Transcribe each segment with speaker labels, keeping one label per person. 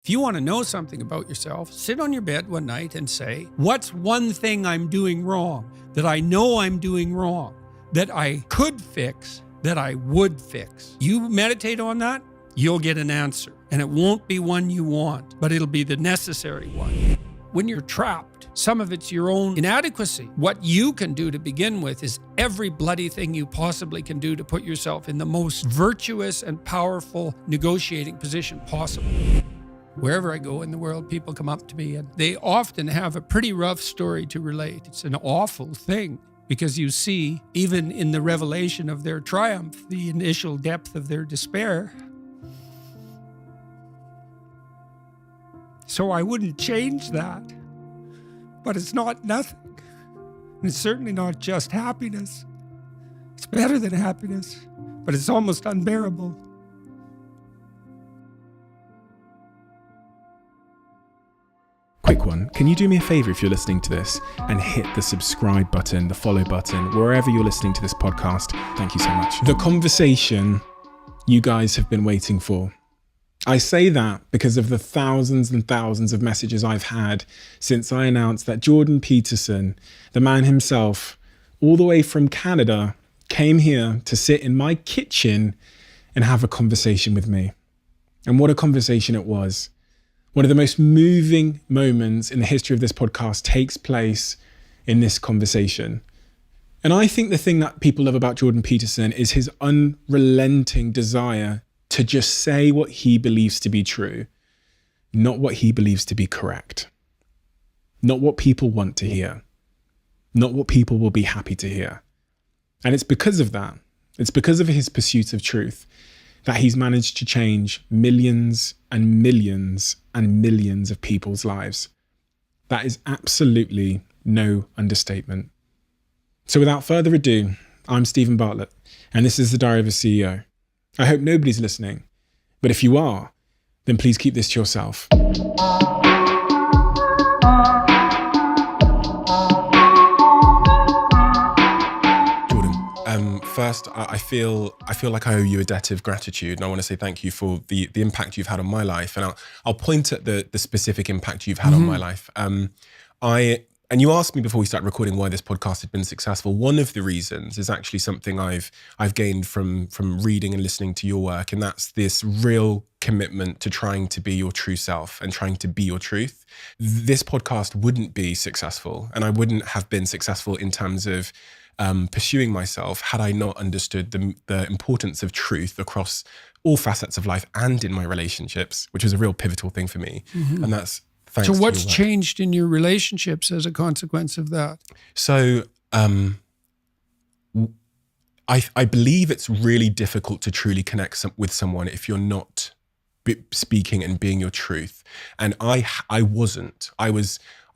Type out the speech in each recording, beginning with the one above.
Speaker 1: If you want to know something about yourself, sit on your bed one night and say, what's one thing I'm doing wrong, that I know I'm doing wrong, that I could fix, that I would fix? You meditate on that, you'll get an answer. And it won't be one you want, but it'll be the necessary one. When you're trapped, some of it's your own inadequacy. What you can do to begin with is every bloody thing you possibly can do to put yourself in the most virtuous and powerful negotiating position possible. Wherever I go in the world, people come up to me and they often have a pretty rough story to relate. It's an awful thing because you see, even in the revelation of their triumph, the initial depth of their despair. So I wouldn't change that, but it's not nothing. And it's certainly not just happiness. It's better than happiness, but it's almost unbearable.
Speaker 2: Quick one, can you do me a favor if you're listening to this and hit the subscribe button, the follow button, wherever you're listening to this podcast? Thank you so much. The conversation you guys have been waiting for. I say that because of the thousands and thousands of messages I've had since I announced that Jordan Peterson, the man himself, all the way from Canada, came here to sit in my kitchen and have a conversation with me. And what a conversation it was. One of the most moving moments in the history of this podcast takes place in this conversation. And I think the thing that people love about Jordan Peterson is his unrelenting desire to just say what he believes to be true, not what he believes to be correct, not what people want to hear, not what people will be happy to hear. And it's because of that, it's because of his pursuit of truth, that he's managed to change millions and millions and millions of people's lives. That is absolutely no understatement. So without further ado, I'm Stephen Bartlett, and this is the Diary of a CEO. I hope nobody's listening, but if you are, then please keep this to yourself. First, I feel like I owe you a debt of gratitude, and I want to say thank you for the impact you've had on my life. And I'll point at the specific impact you've had on my life. And you asked me before we started recording why this podcast had been successful. One of the reasons is actually something I've gained from reading and listening to your work, and that's this real commitment to trying to be your true self and trying to be your truth. This podcast wouldn't be successful, and I wouldn't have been successful in terms of pursuing myself had I not understood the importance of truth across all facets of life and in my relationships, which was a real pivotal thing for me. Mm-hmm. And that's thanks to your work. So what's changed in your relationships as a consequence of that? So I believe it's really difficult to truly connect with someone if you're not speaking and being your truth. And I wasn't.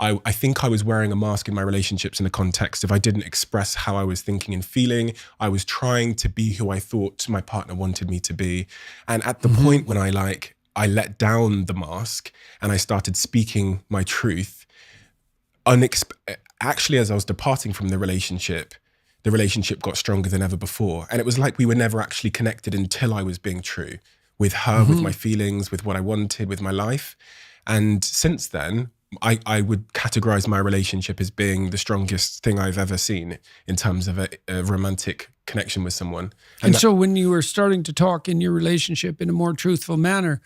Speaker 2: I think I was wearing a mask in my relationships in the context of I didn't express how I was thinking and feeling. I was trying to be who I thought my partner wanted me to be. And at the point when I let down the mask and I started speaking my truth, actually, as I was departing from the relationship got stronger than ever before. And it was like we were never actually connected until I was being true with her, with my feelings, with what I wanted, with my life. And since then, I would categorize my relationship as being the strongest thing I've ever seen in terms of a romantic connection with someone. And so when you were starting to talk in your relationship in a more truthful manner,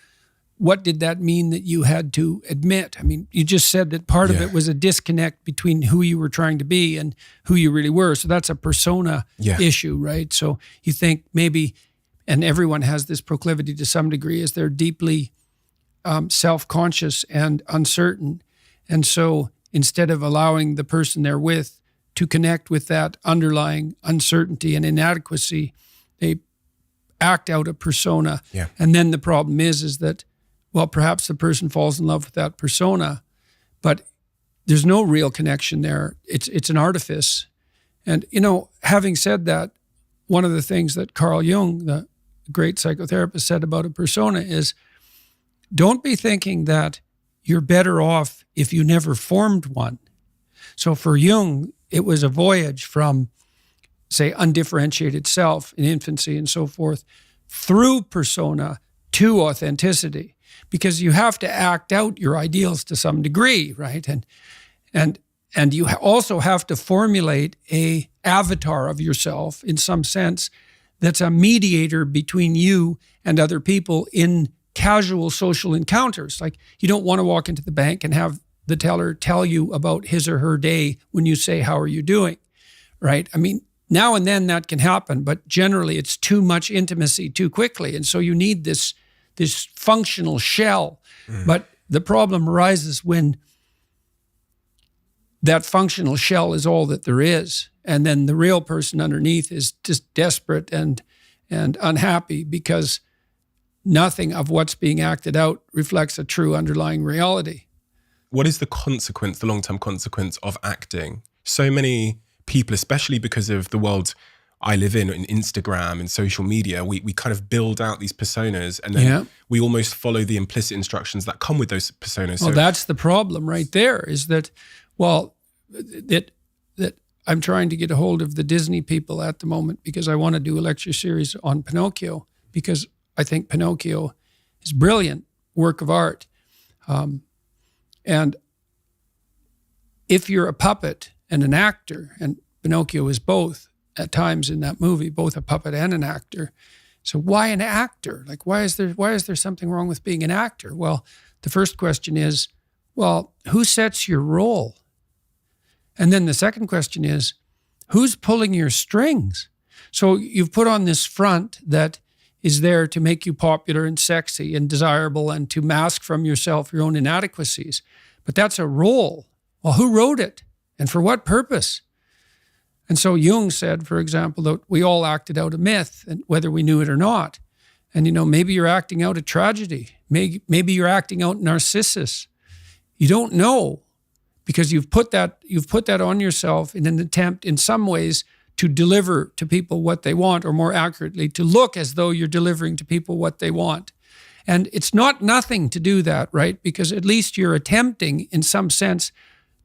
Speaker 2: what did that mean that you had to admit? I mean, you just said that part of it was a disconnect between who you were trying to be and who you really were. So that's a persona issue, right? So you think maybe, and everyone has this proclivity to some degree, is they're deeply self-conscious and uncertain. And so instead of allowing the person they're with to connect with that underlying uncertainty and inadequacy, they act out a persona. Yeah. And then the problem is that, well, perhaps the person falls in love with that persona, but there's no real connection there. It's an artifice. And, having said that, one of the things that Carl Jung, the great psychotherapist, said about a persona is, don't be thinking that you're better off if you never formed one. So for Jung, it was a voyage from, say, undifferentiated self in infancy and so forth, through persona to authenticity.
Speaker 1: because you have to act out your ideals to some degree, right? And you also have to formulate a avatar of yourself in some sense that's a mediator between you and other people in casual social encounters. Like, you don't want to walk into the bank and have the teller tell you about his or her day when you say, "How are you doing?" Right? I mean, now and then that can happen, but generally it's too much intimacy too quickly. And so you need this functional shell. But the problem arises when that functional shell is all that there is. And then the real person underneath is just desperate and unhappy because nothing of what's being acted out reflects a true underlying reality.
Speaker 2: What is the consequence, the long-term consequence of acting? So many people, especially because of the world I live in Instagram and social media, we kind of build out these personas, and then we almost follow the implicit instructions that come with those personas.
Speaker 1: Well, that's the problem right there, is that, that I'm trying to get a hold of the Disney people at the moment because I want to do a lecture series on Pinocchio, because I think Pinocchio is a brilliant work of art. And if you're a puppet and an actor, and Pinocchio is both at times in that movie, both a puppet and an actor. So why an actor? Like, why is there something wrong with being an actor? Well, the first question is, well, who sets your role? And then the second question is, who's pulling your strings? So you've put on this front that is there to make you popular and sexy and desirable and to mask from yourself your own inadequacies. But that's a role. Well, who wrote it? And for what purpose? And so Jung said, for example, that we all acted out a myth, and whether we knew it or not. And, maybe you're acting out a tragedy. Maybe you're acting out Narcissus. You don't know, because you've put that on yourself in an attempt, in some ways, to deliver to people what they want, or more accurately, to look as though you're delivering to people what they want. And it's not nothing to do that, right? Because at least you're attempting, in some sense,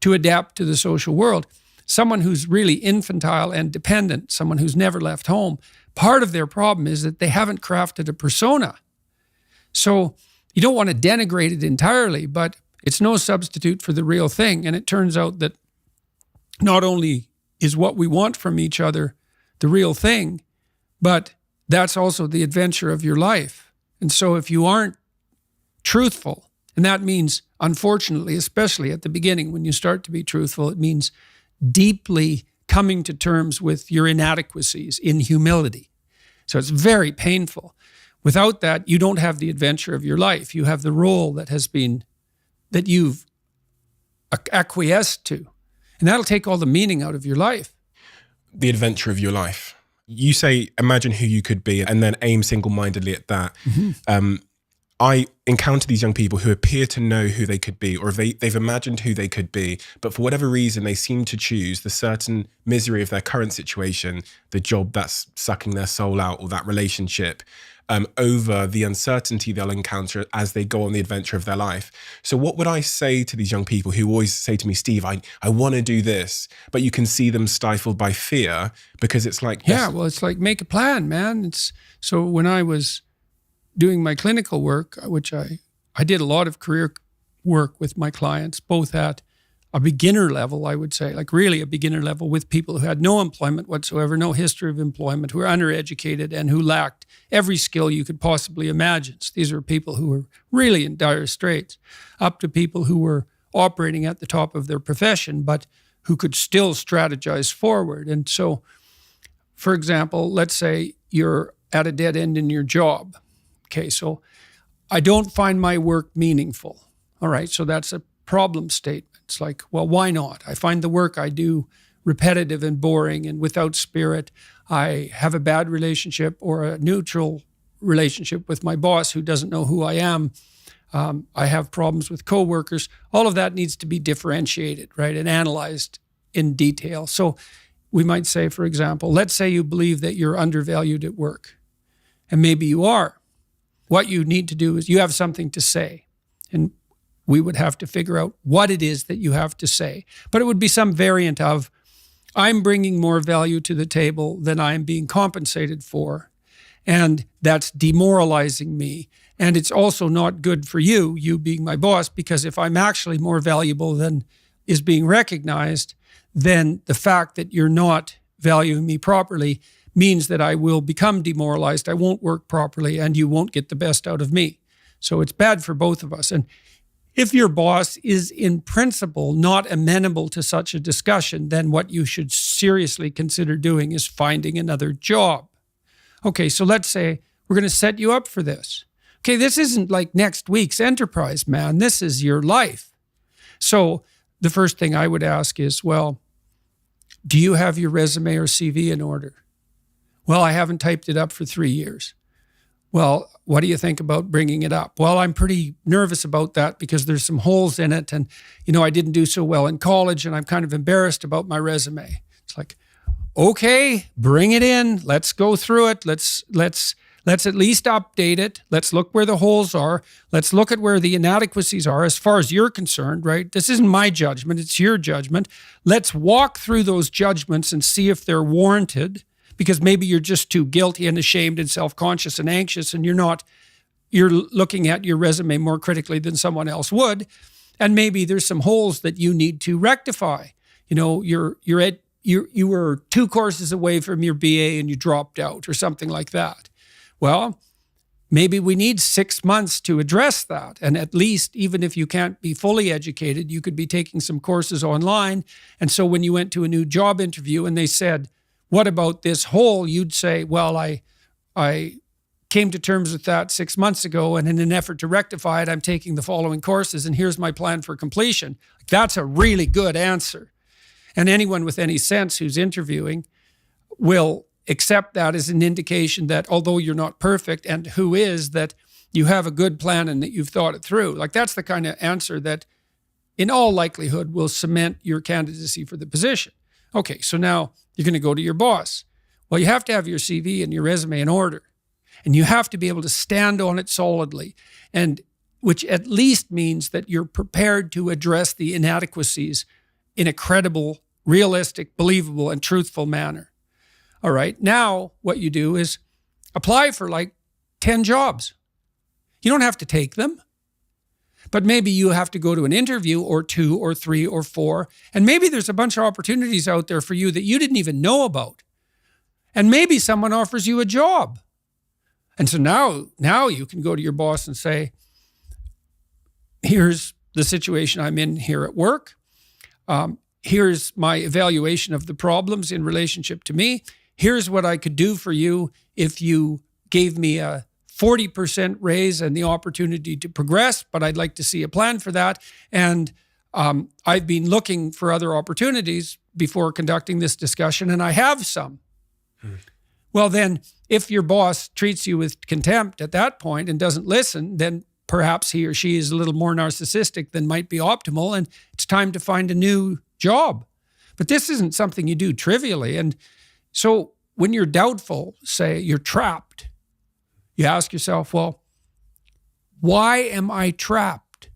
Speaker 1: to adapt to the social world. Someone who's really infantile and dependent, someone who's never left home, part of their problem is that they haven't crafted a persona. So you don't want to denigrate it entirely, but it's no substitute for the real thing. And it turns out that not only is what we want from each other the real thing, but that's also the adventure of your life. And so if you aren't truthful, and that means, unfortunately, especially at the beginning, when you start to be truthful, it means deeply coming to terms with your inadequacies in humility. So it's very painful. Without that, you don't have the adventure of your life. You have the role that you've acquiesced to. And that'll take all the meaning out of your life.
Speaker 2: The adventure of your life. You say, imagine who you could be, and then aim single-mindedly at that. Mm-hmm. I encounter these young people who appear to know who they could be, or they've imagined who they could be, but for whatever reason, they seem to choose the certain misery of their current situation, the job that's sucking their soul out, or that relationship, over the uncertainty they'll encounter as they go on the adventure of their life. So what would I say to these young people who always say to me, Steve, I want to do this, but you can see them stifled by fear, because it's like...
Speaker 1: it's like, make a plan, man. So when I was doing my clinical work, which I did a lot of career work with my clients, both at a beginner level, I would say, like really a beginner level, with people who had no employment whatsoever, no history of employment, who were undereducated and who lacked every skill you could possibly imagine. So these were people who were really in dire straits, up to people who were operating at the top of their profession, but who could still strategize forward. And so, for example, let's say you're at a dead end in your job. Okay, so I don't find my work meaningful. All right, so that's a problem statement. It's like, well, why not? I find the work I do repetitive and boring and without spirit. I have a bad relationship or a neutral relationship with my boss who doesn't know who I am. I have problems with coworkers. All of that needs to be differentiated, right, and analyzed in detail. So we might say, for example, let's say you believe that you're undervalued at work, and maybe you are. What you need to do is you have something to say, and we would have to figure out what it is that you have to say. But it would be some variant of, I'm bringing more value to the table than I'm being compensated for, and that's demoralizing me. And it's also not good for you being my boss, because if I'm actually more valuable than is being recognized, then the fact that you're not valuing me properly means that I will become demoralized. I won't work properly, and you won't get the best out of me. So it's bad for both of us. And if your boss is in principle not amenable to such a discussion, then what you should seriously consider doing is finding another job. Okay, so let's say we're going to set you up for this. Okay, this isn't like next week's enterprise, man. This is your life. So the first thing I would ask is, well, do you have your resume or CV in order? Well, I haven't typed it up for 3 years. Well, what do you think about bringing it up? Well, I'm pretty nervous about that because there's some holes in it. And, I didn't do so well in college and I'm kind of embarrassed about my resume. It's like, okay, bring it in. Let's go through it. Let's at least update it. Let's look where the holes are. Let's look at where the inadequacies are as far as you're concerned, right? This isn't my judgment. It's your judgment. Let's walk through those judgments and see if they're warranted, because maybe you're just too guilty and ashamed and self-conscious and anxious, and you're looking at your resume more critically than someone else would. And maybe there's some holes that you need to rectify. You were 2 courses away from your BA and you dropped out or something like that. Well, maybe we need 6 months to address that. And at least, even if you can't be fully educated, you could be taking some courses online. And so when you went to a new job interview and they said, what about this hole? You'd say, well, I came to terms with that 6 months ago, and in an effort to rectify it, I'm taking the following courses, and here's my plan for completion. That's a really good answer. And anyone with any sense who's interviewing will accept that as an indication that although you're not perfect, and who is, that you have a good plan and that you've thought it through. Like, that's the kind of answer that in all likelihood will cement your candidacy for the position. Okay, so now you're going to go to your boss. Well, you have to have your CV and your resume in order, and you have to be able to stand on it solidly, and which at least means that you're prepared to address the inadequacies in a credible, realistic, believable, and truthful manner. All right, now what you do is apply for like 10 jobs. You don't have to take them, but maybe you have to go to an interview or 2 or 3 or 4, and maybe there's a bunch of opportunities out there for you that you didn't even know about. And maybe someone offers you a job. And so now you can go to your boss and say, here's the situation I'm in here at work. Here's my evaluation of the problems in relationship to me. Here's what I could do for you if you gave me a 40% raise and the opportunity to progress, but I'd like to see a plan for that. And I've been looking for other opportunities before conducting this discussion, and I have some. Well, then, if your boss treats you with contempt at that point and doesn't listen, then perhaps he or she is a little more narcissistic than might be optimal, and it's time to find a new job. But this isn't something you do trivially. And so when you're doubtful, say you're trapped, you ask yourself, well, why am I trapped?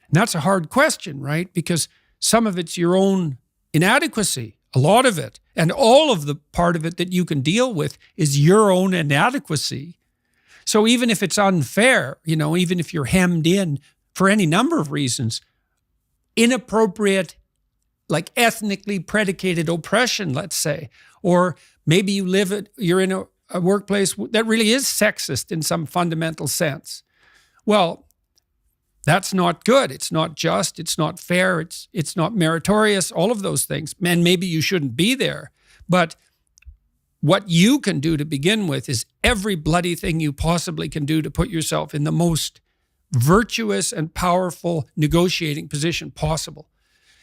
Speaker 1: And that's a hard question, right? Because some of it's your own inadequacy, a lot of it. And all of the part of it that you can deal with is your own inadequacy. So even if it's unfair, even if you're hemmed in for any number of reasons, inappropriate, like ethnically predicated oppression, let's say, or maybe you're in a workplace that really is sexist in some fundamental sense. Well, that's not good. It's not just. It's not fair. It's not meritorious. All of those things. And maybe you shouldn't be there. But what you can do to begin with is every bloody thing you possibly can do to put yourself in the most virtuous and powerful negotiating position possible.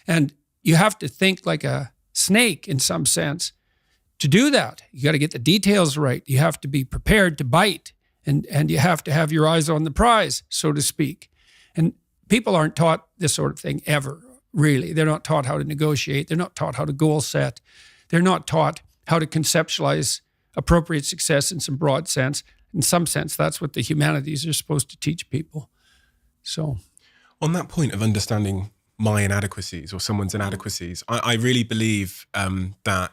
Speaker 1: And you have to think like a snake in some sense to do that. You got to get the details right. You have to be prepared to bite, and you have to have your eyes on the prize, so to speak. And people aren't taught this sort of thing ever, really. They're not taught how to negotiate. They're not taught how to goal set. They're not taught how to conceptualize appropriate success in some broad sense. In some sense, that's what the humanities are supposed to teach people. So,
Speaker 2: on that point of understanding my inadequacies or someone's inadequacies, I really believe that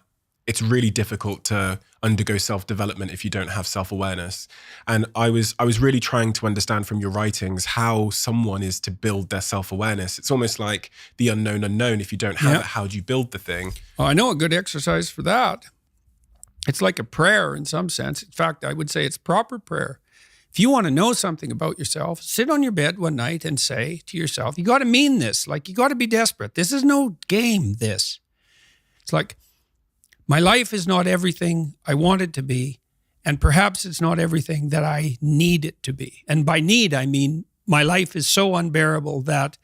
Speaker 2: it's really difficult to undergo self-development if you don't have self-awareness. And I was really trying to understand from your writings how someone is to build their self-awareness. It's almost like the unknown unknown. If you don't have it, how do you build the thing?
Speaker 1: Well, I know a good exercise for that. It's like a prayer in some sense. In fact, I would say it's proper prayer. If you want to know something about yourself, sit on your bed one night and say to yourself, you got to mean this. Like, you got to be desperate. This is no game, this. It's like, my life is not everything I want it to be, and perhaps it's not everything that I need it to be. And by need, I mean my life is so unbearable that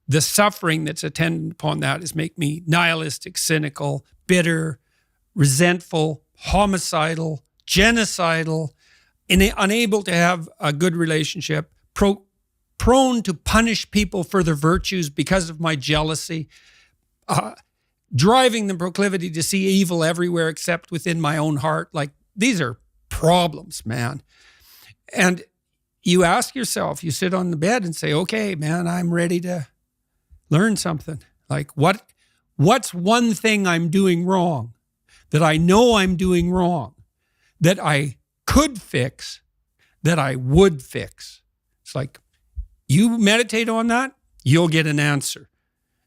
Speaker 1: the suffering that's attendant upon that is make me nihilistic, cynical, bitter, resentful, homicidal, genocidal, unable to have a good relationship, prone to punish people for their virtues because of my jealousy, driving the proclivity to see evil everywhere except within my own heart. Like, these are problems, man. And you ask yourself, you sit on the bed and say, okay, man, I'm ready to learn something. Like, what's one thing I'm doing wrong that I know I'm doing wrong, that I could fix, that I would fix? It's like, you meditate on that, you'll get an answer.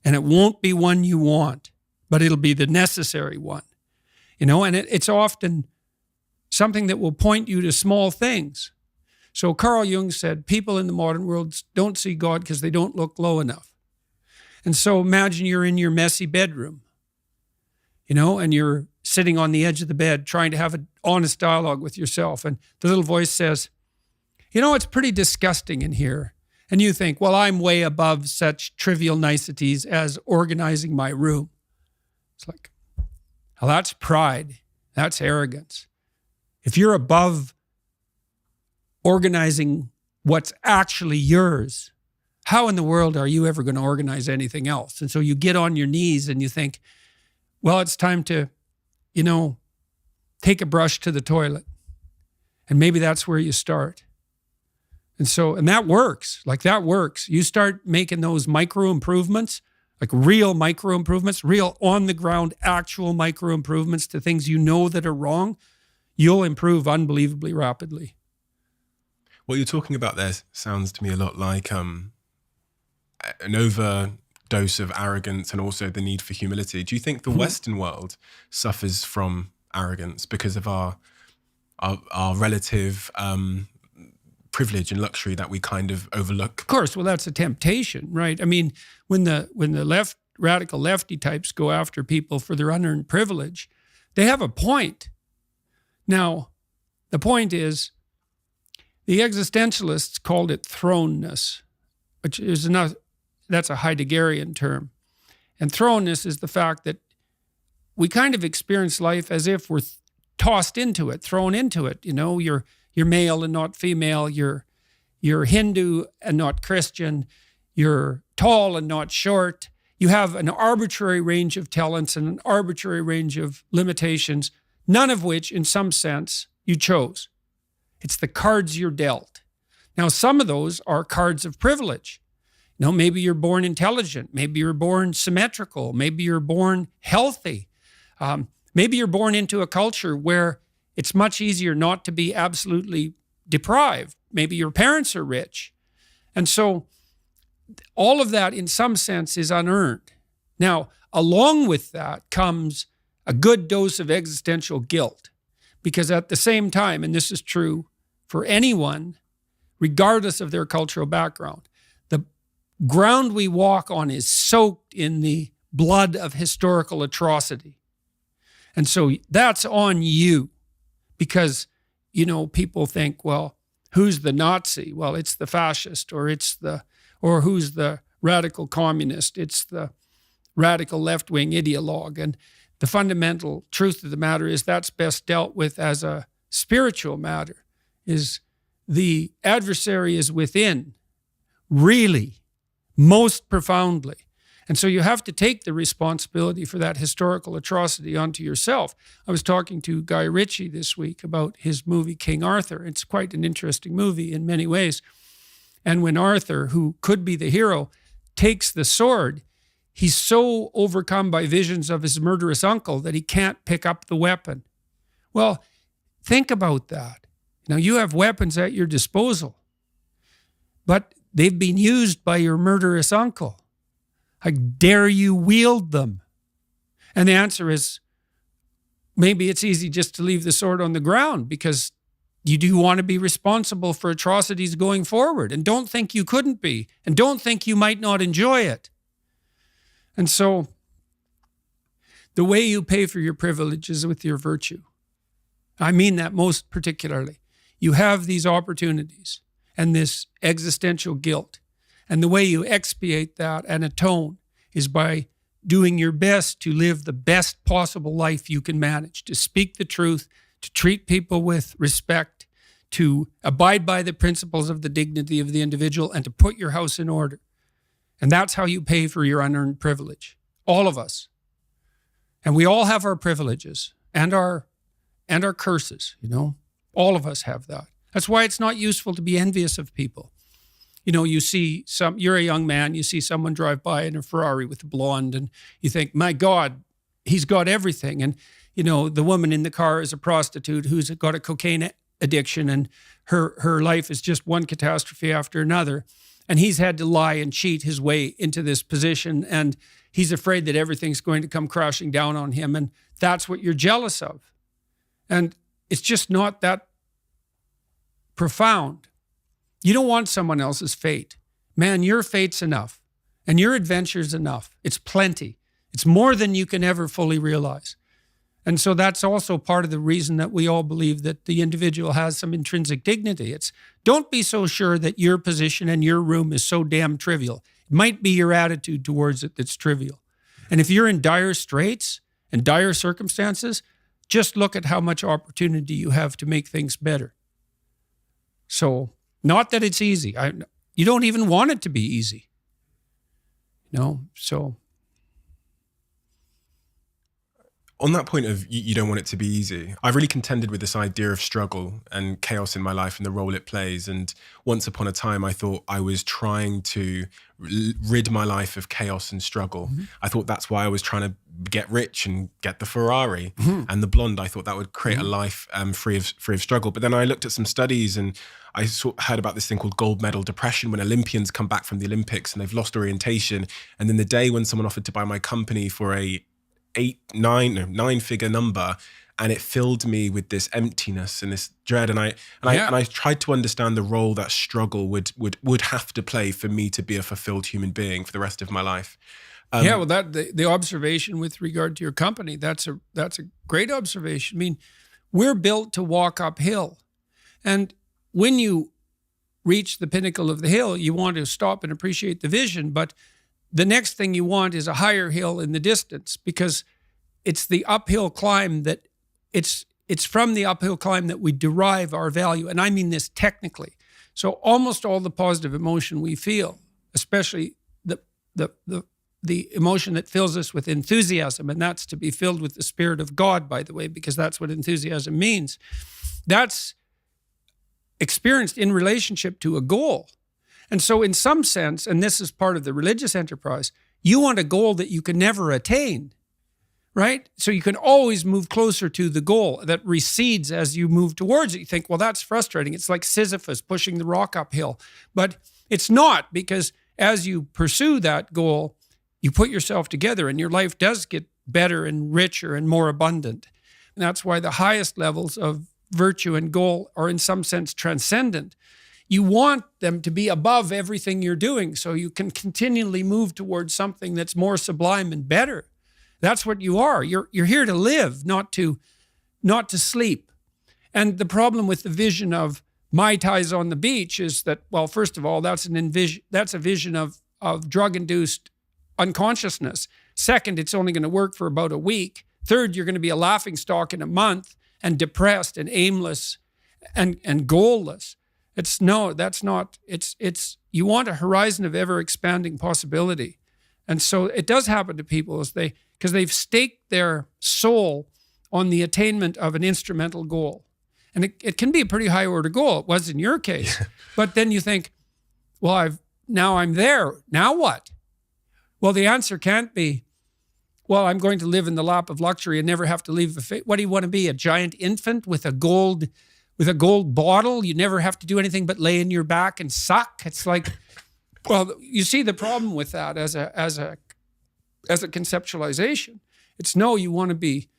Speaker 1: And it won't be one you want, but it'll be the necessary one. And it's often something that will point you to small things. So Carl Jung said, people in the modern world don't see God because they don't look low enough. And so imagine you're in your messy bedroom, and you're sitting on the edge of the bed trying to have an honest dialogue with yourself. And the little voice says, it's pretty disgusting in here. And you think, well, I'm way above such trivial niceties as organizing my room. It's like, well, that's pride. That's arrogance. If you're above organizing what's actually yours, how in the world are you ever going to organize anything else? And so you get on your knees and you think, well, it's time to, take a brush to the toilet. And maybe that's where you start. And that works. Like, that works. You start making those micro improvements, like real micro improvements, real on the ground, actual micro improvements to things that are wrong, you'll improve unbelievably rapidly.
Speaker 2: What you're talking about there sounds to me a lot like an overdose of arrogance and also the need for humility. Do you think the Western world suffers from arrogance because of our relative privilege and luxury that we kind of overlook?
Speaker 1: Of course. Well, that's a temptation, right? I mean, when the radical lefty types go after people for their unearned privilege, they have a point. Now, the point is, the existentialists called it thrownness, which is that's a Heideggerian term. And thrownness is the fact that we kind of experience life as if we're tossed into it, thrown into it. You're male and not female. You're Hindu and not Christian. You're tall and not short. You have an arbitrary range of talents and an arbitrary range of limitations, none of which, in some sense, you chose. It's the cards you're dealt. Now, some of those are cards of privilege. Maybe you're born intelligent. Maybe you're born symmetrical. Maybe you're born healthy. Maybe you're born into a culture where it's much easier not to be absolutely deprived. Maybe your parents are rich. And so all of that, in some sense, is unearned. Now, along with that comes a good dose of existential guilt. Because at the same time, and this is true for anyone, regardless of their cultural background, the ground we walk on is soaked in the blood of historical atrocity. And so that's on you because, people think, well, who's the Nazi? Well, it's the fascist, or who's the radical communist? It's the radical left-wing ideologue. And the fundamental truth of the matter is that's best dealt with as a spiritual matter, is the adversary is within, really, most profoundly. And so you have to take the responsibility for that historical atrocity onto yourself. I was talking to Guy Ritchie this week about his movie King Arthur. It's quite an interesting movie in many ways. And when Arthur, who could be the hero, takes the sword, he's so overcome by visions of his murderous uncle that he can't pick up the weapon. Well, think about that. Now, you have weapons at your disposal, but they've been used by your murderous uncle. How dare you wield them? And the answer is, maybe it's easy just to leave the sword on the ground because you do want to be responsible for atrocities going forward, and don't think you couldn't be, and don't think you might not enjoy it. And so the way you pay for your privilege is with your virtue. I mean that most particularly. You have these opportunities and this existential guilt. And the way you expiate that and atone is by doing your best to live the best possible life you can manage, to speak the truth, to treat people with respect, to abide by the principles of the dignity of the individual, and to put your house in order. And that's how you pay for your unearned privilege. All of us. And we all have our privileges and our curses, you know. All of us have that. That's why it's not useful to be envious of people. You know, you're a young man, you see someone drive by in a Ferrari with a blonde, and you think, my God, he's got everything. And, you know, the woman in the car is a prostitute who's got a cocaine addiction, and her life is just one catastrophe after another. And he's had to lie and cheat his way into this position, and he's afraid that everything's going to come crashing down on him, and that's what you're jealous of. And it's just not that profound. You don't want someone else's fate. Man, your fate's enough, and your adventure's enough. It's plenty. It's more than you can ever fully realize. And so that's also part of the reason that we all believe that the individual has some intrinsic dignity. It's don't be so sure that your position and your room is so damn trivial. It might be your attitude towards it that's trivial. And if you're in dire straits and dire circumstances, just look at how much opportunity you have to make things better. So, not that it's easy. You don't even want it to be easy. So...
Speaker 2: On that point of you don't want it to be easy, I've really contended with this idea of struggle and chaos in my life and the role it plays. And once upon a time, I thought I was trying to rid my life of chaos and struggle. Mm-hmm. I thought that's why I was trying to get rich and get the Ferrari and the blonde. I thought that would create a life free of struggle. But then I looked at some studies and I heard about this thing called gold medal depression, when Olympians come back from the Olympics and they've lost orientation. And then the day when someone offered to buy my company for a nine-figure number, and it filled me with this emptiness and this dread. And I tried to understand the role that struggle would have to play for me to be a fulfilled human being for the rest of my life.
Speaker 1: The observation with regard to your company, that's a great observation. I mean, we're built to walk uphill, and when you reach the pinnacle of the hill, you want to stop and appreciate the vision, but the next thing you want is a higher hill in the distance, because it's the uphill climb that it's from the uphill climb that we derive our value. And I mean this technically. So almost all the positive emotion we feel, especially the emotion that fills us with enthusiasm, and that's to be filled with the Spirit of God, by the way, because that's what enthusiasm means. That's experienced in relationship to a goal. And so in some sense, and this is part of the religious enterprise, you want a goal that you can never attain, right? So you can always move closer to the goal that recedes as you move towards it. You think, well, that's frustrating. It's like Sisyphus pushing the rock uphill. But it's not, because as you pursue that goal, you put yourself together and your life does get better and richer and more abundant. And that's why the highest levels of virtue and goal are in some sense transcendent. You want them to be above everything you're doing so you can continually move towards something that's more sublime and better. That's what you are. You're here to live, not to sleep. And the problem with the vision of Mai Tais on the beach is that, well, first of all, that's a vision of drug-induced unconsciousness. Second, it's only going to work for about a week. Third, you're going to be a laughingstock in a month and depressed and aimless and goalless. You want a horizon of ever expanding possibility. And so it does happen to people because they've staked their soul on the attainment of an instrumental goal. And it can be a pretty high order goal. It was in your case. But then you think, well, now I'm there. Now what? Well, the answer can't be, well, I'm going to live in the lap of luxury and never have to leave the face. What do you want to be? A giant infant with a gold bottle? You never have to do anything but lay in your back and suck. It's like, well, you see the problem with that as a conceptualization. It's no, you want to be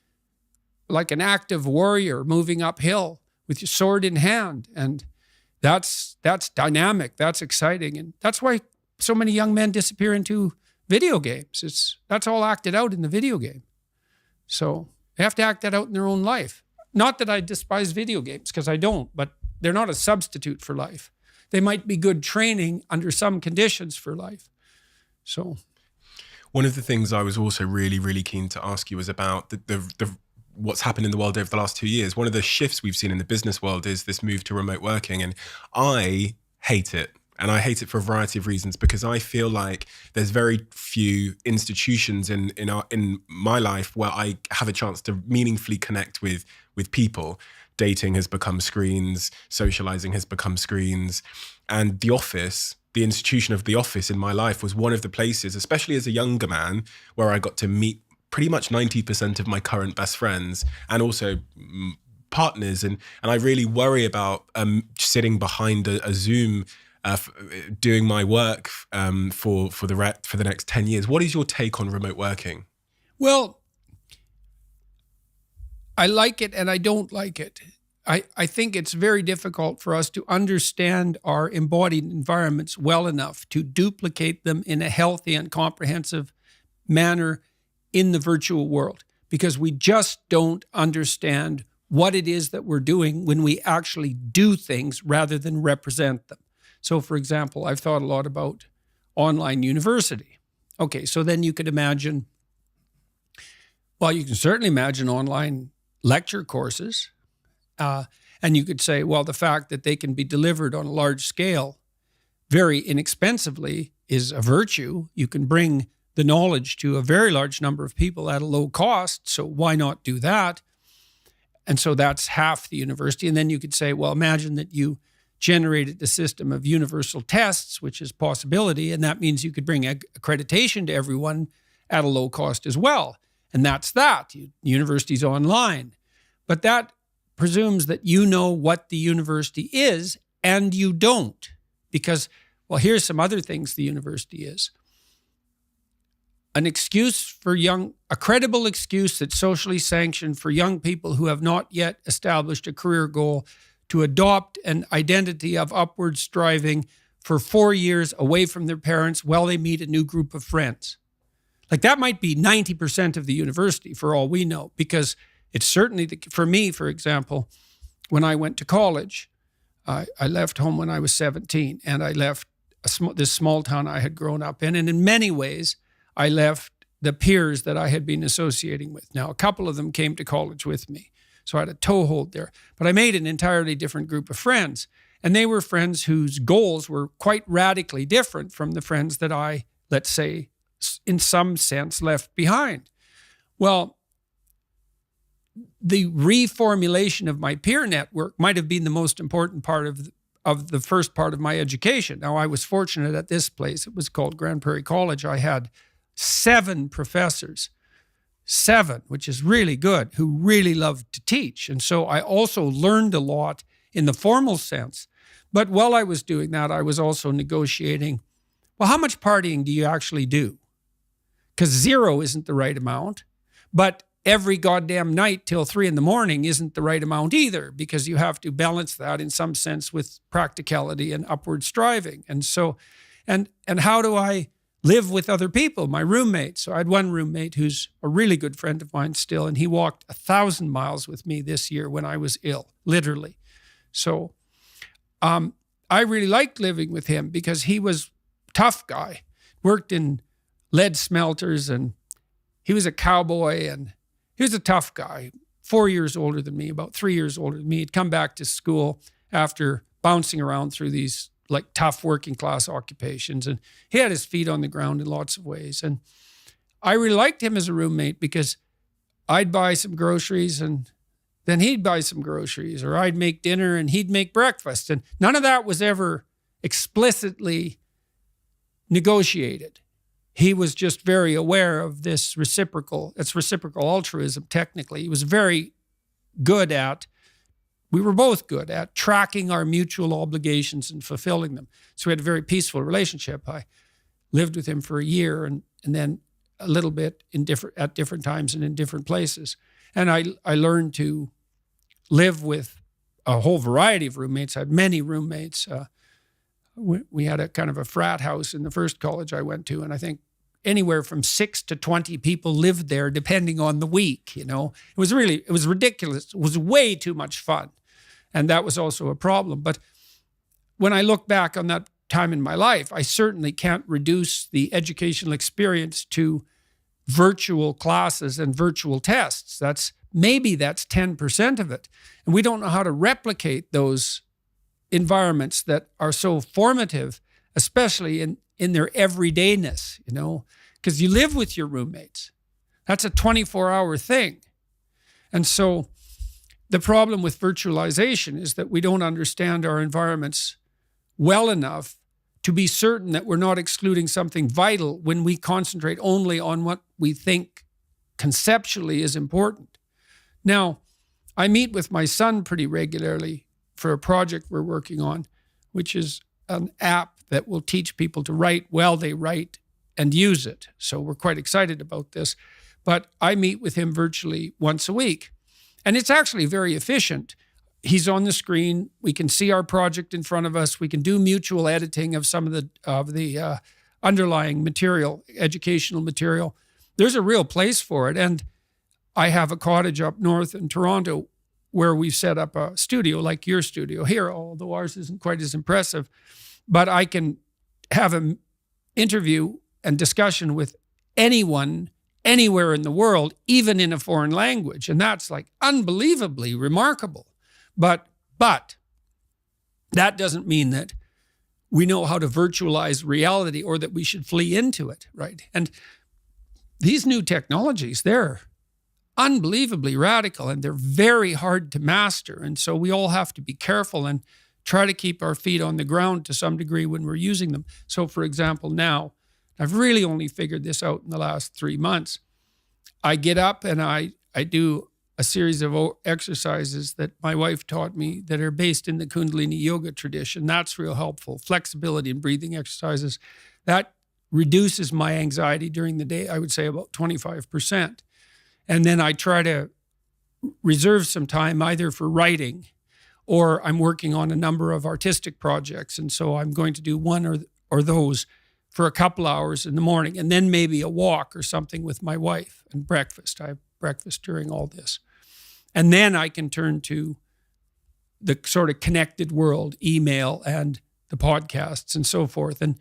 Speaker 1: like an active warrior moving uphill with your sword in hand. And that's dynamic, that's exciting. And that's why so many young men disappear into video games. That's all acted out in the video game. So they have to act that out in their own life. Not that I despise video games, because I don't, but they're not a substitute for life. They might be good training under some conditions for life. So
Speaker 2: one of the things I was also really, really keen to ask you was about the what's happened in the world over the last 2 years. One of the shifts we've seen in the business world is this move to remote working, and I hate it. And I hate it for a variety of reasons, because I feel like there's very few institutions in my life where I have a chance to meaningfully connect with people. Dating has become screens, socializing has become screens. And the office, the institution of the office in my life was one of the places, especially as a younger man, where I got to meet pretty much 90% of my current best friends and also partners. And I really worry about sitting behind a Zoom doing my work for the next 10 years. What is your take on remote working?
Speaker 1: Well, I like it and I don't like it. I think it's very difficult for us to understand our embodied environments well enough to duplicate them in a healthy and comprehensive manner in the virtual world, because we just don't understand what it is that we're doing when we actually do things rather than represent them. So, for example, I've thought a lot about online university. Okay, so then you could imagine, well, you can certainly imagine online lecture courses. And you could say, well, the fact that they can be delivered on a large scale very inexpensively is a virtue. You can bring the knowledge to a very large number of people at a low cost, so why not do that? And so that's half the university. And then you could say, well, imagine that you generated a system of universal tests, which is possibility, and that means you could bring accreditation to everyone at a low cost as well. And that's that. University's online. But that presumes that you know what the university is, and you don't. Because, well, here's some other things the university is. A credible excuse that's socially sanctioned for young people who have not yet established a career goal to adopt an identity of upward striving for 4 years away from their parents while they meet a new group of friends. Like, that might be 90% of the university for all we know, because it's certainly, for me, for example, when I went to college, I left home when I was 17, and I left this small town I had grown up in, and in many ways, I left the peers that I had been associating with. Now, a couple of them came to college with me, so I had a toehold there. But I made an entirely different group of friends, and they were friends whose goals were quite radically different from the friends that I, let's say, in some sense, left behind. Well, the reformulation of my peer network might have been the most important part of the first part of my education. Now, I was fortunate at this place. It was called Grand Prairie College. I had 7 professors, 7, which is really good, who really loved to teach. And so I also learned a lot in the formal sense. But while I was doing that, I was also negotiating, well, how much partying do you actually do? Because 0 isn't the right amount, but every goddamn night till 3 a.m. isn't the right amount either, because you have to balance that in some sense with practicality and upward striving. And so, and how do I live with other people, my roommates? So I had one roommate who's a really good friend of mine still, and he walked 1,000 miles with me this year when I was ill, literally. So I really liked living with him because he was a tough guy, worked in lead smelters, and he was a cowboy, and he was a tough guy, 4 years older than me, about 3 years older than me. He'd come back to school after bouncing around through these like tough working class occupations, and he had his feet on the ground in lots of ways. And I really liked him as a roommate because I'd buy some groceries and then he'd buy some groceries, or I'd make dinner and he'd make breakfast. And none of that was ever explicitly negotiated. he was just very aware of this reciprocal altruism, technically. He was very good at, we were both good at tracking our mutual obligations and fulfilling them. So we had a very peaceful relationship. I lived with him for a year and then a little bit at different times and in different places. And I learned to live with a whole variety of roommates. I had many roommates. We had a kind of a frat house in the first college I went to, and I think anywhere from 6 to 20 people lived there, depending on the week. It was ridiculous. It was way too much fun, and that was also a problem. But when I look back on that time in my life, I certainly can't reduce the educational experience to virtual classes and virtual tests. That's 10% of it, and we don't know how to replicate those environments that are so formative, especially in their everydayness, because you live with your roommates. That's a 24-hour thing. And so the problem with virtualization is that we don't understand our environments well enough to be certain that we're not excluding something vital when we concentrate only on what we think conceptually is important. Now, I meet with my son pretty regularly for a project we're working on, which is an app that will teach people to write while they write and use it. So we're quite excited about this. But I meet with him virtually once a week. And it's actually very efficient. He's on the screen. We can see our project in front of us. We can do mutual editing of some of the underlying material, educational material. There's a real place for it. And I have a cottage up north in Toronto where we've set up a studio like your studio here, although ours isn't quite as impressive. But I can have an interview and discussion with anyone, anywhere in the world, even in a foreign language. And that's like unbelievably remarkable. But that doesn't mean that we know how to virtualize reality or that we should flee into it, right? And these new technologies, they're unbelievably radical and they're very hard to master. And so we all have to be careful and try to keep our feet on the ground to some degree when we're using them. So for example, now, I've really only figured this out in the last 3 months. I get up and I do a series of exercises that my wife taught me that are based in the Kundalini yoga tradition. That's real helpful. Flexibility and breathing exercises. That reduces my anxiety during the day, I would say about 25%. And then I try to reserve some time either for writing or I'm working on a number of artistic projects. And so I'm going to do one or those for a couple hours in the morning and then maybe a walk or something with my wife and breakfast. I have breakfast during all this. And then I can turn to the sort of connected world, email and the podcasts and so forth. And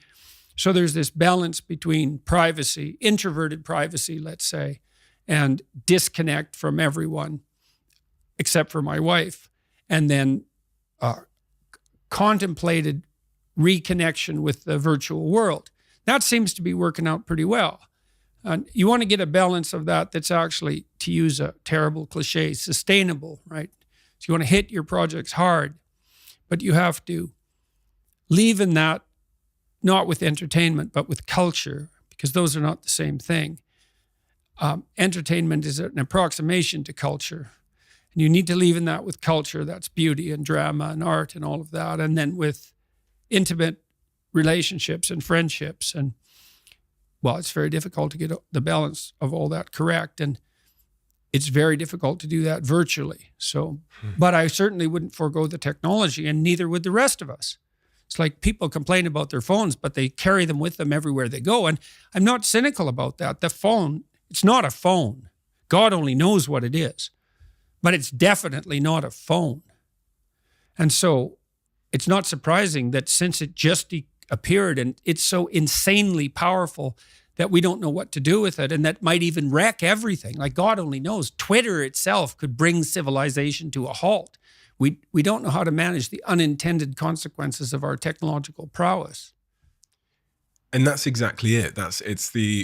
Speaker 1: so there's this balance between privacy, introverted privacy, let's say, and disconnect from everyone except for my wife, and then contemplated reconnection with the virtual world. That seems to be working out pretty well. And you want to get a balance of that that's actually, to use a terrible cliche, sustainable, right? So you want to hit your projects hard, but you have to leave in that, not with entertainment, but with culture, because those are not the same thing. Entertainment is an approximation to culture. And you need to leave in that with culture. That's beauty and drama and art and all of that. And then with intimate relationships and friendships. And, well, it's very difficult to get the balance of all that correct. And it's very difficult to do that virtually. So, but I certainly wouldn't forego the technology, and neither would the rest of us. It's like people complain about their phones, but they carry them with them everywhere they go. And I'm not cynical about that. The phone, it's not a phone. God only knows what it is. But it's definitely not a phone. And so it's not surprising that since it just appeared and it's so insanely powerful that we don't know what to do with it, and that might even wreck everything. Like God only knows. Twitter itself could bring civilization to a halt. We don't know how to manage the unintended consequences of our technological prowess.
Speaker 2: And that's exactly it.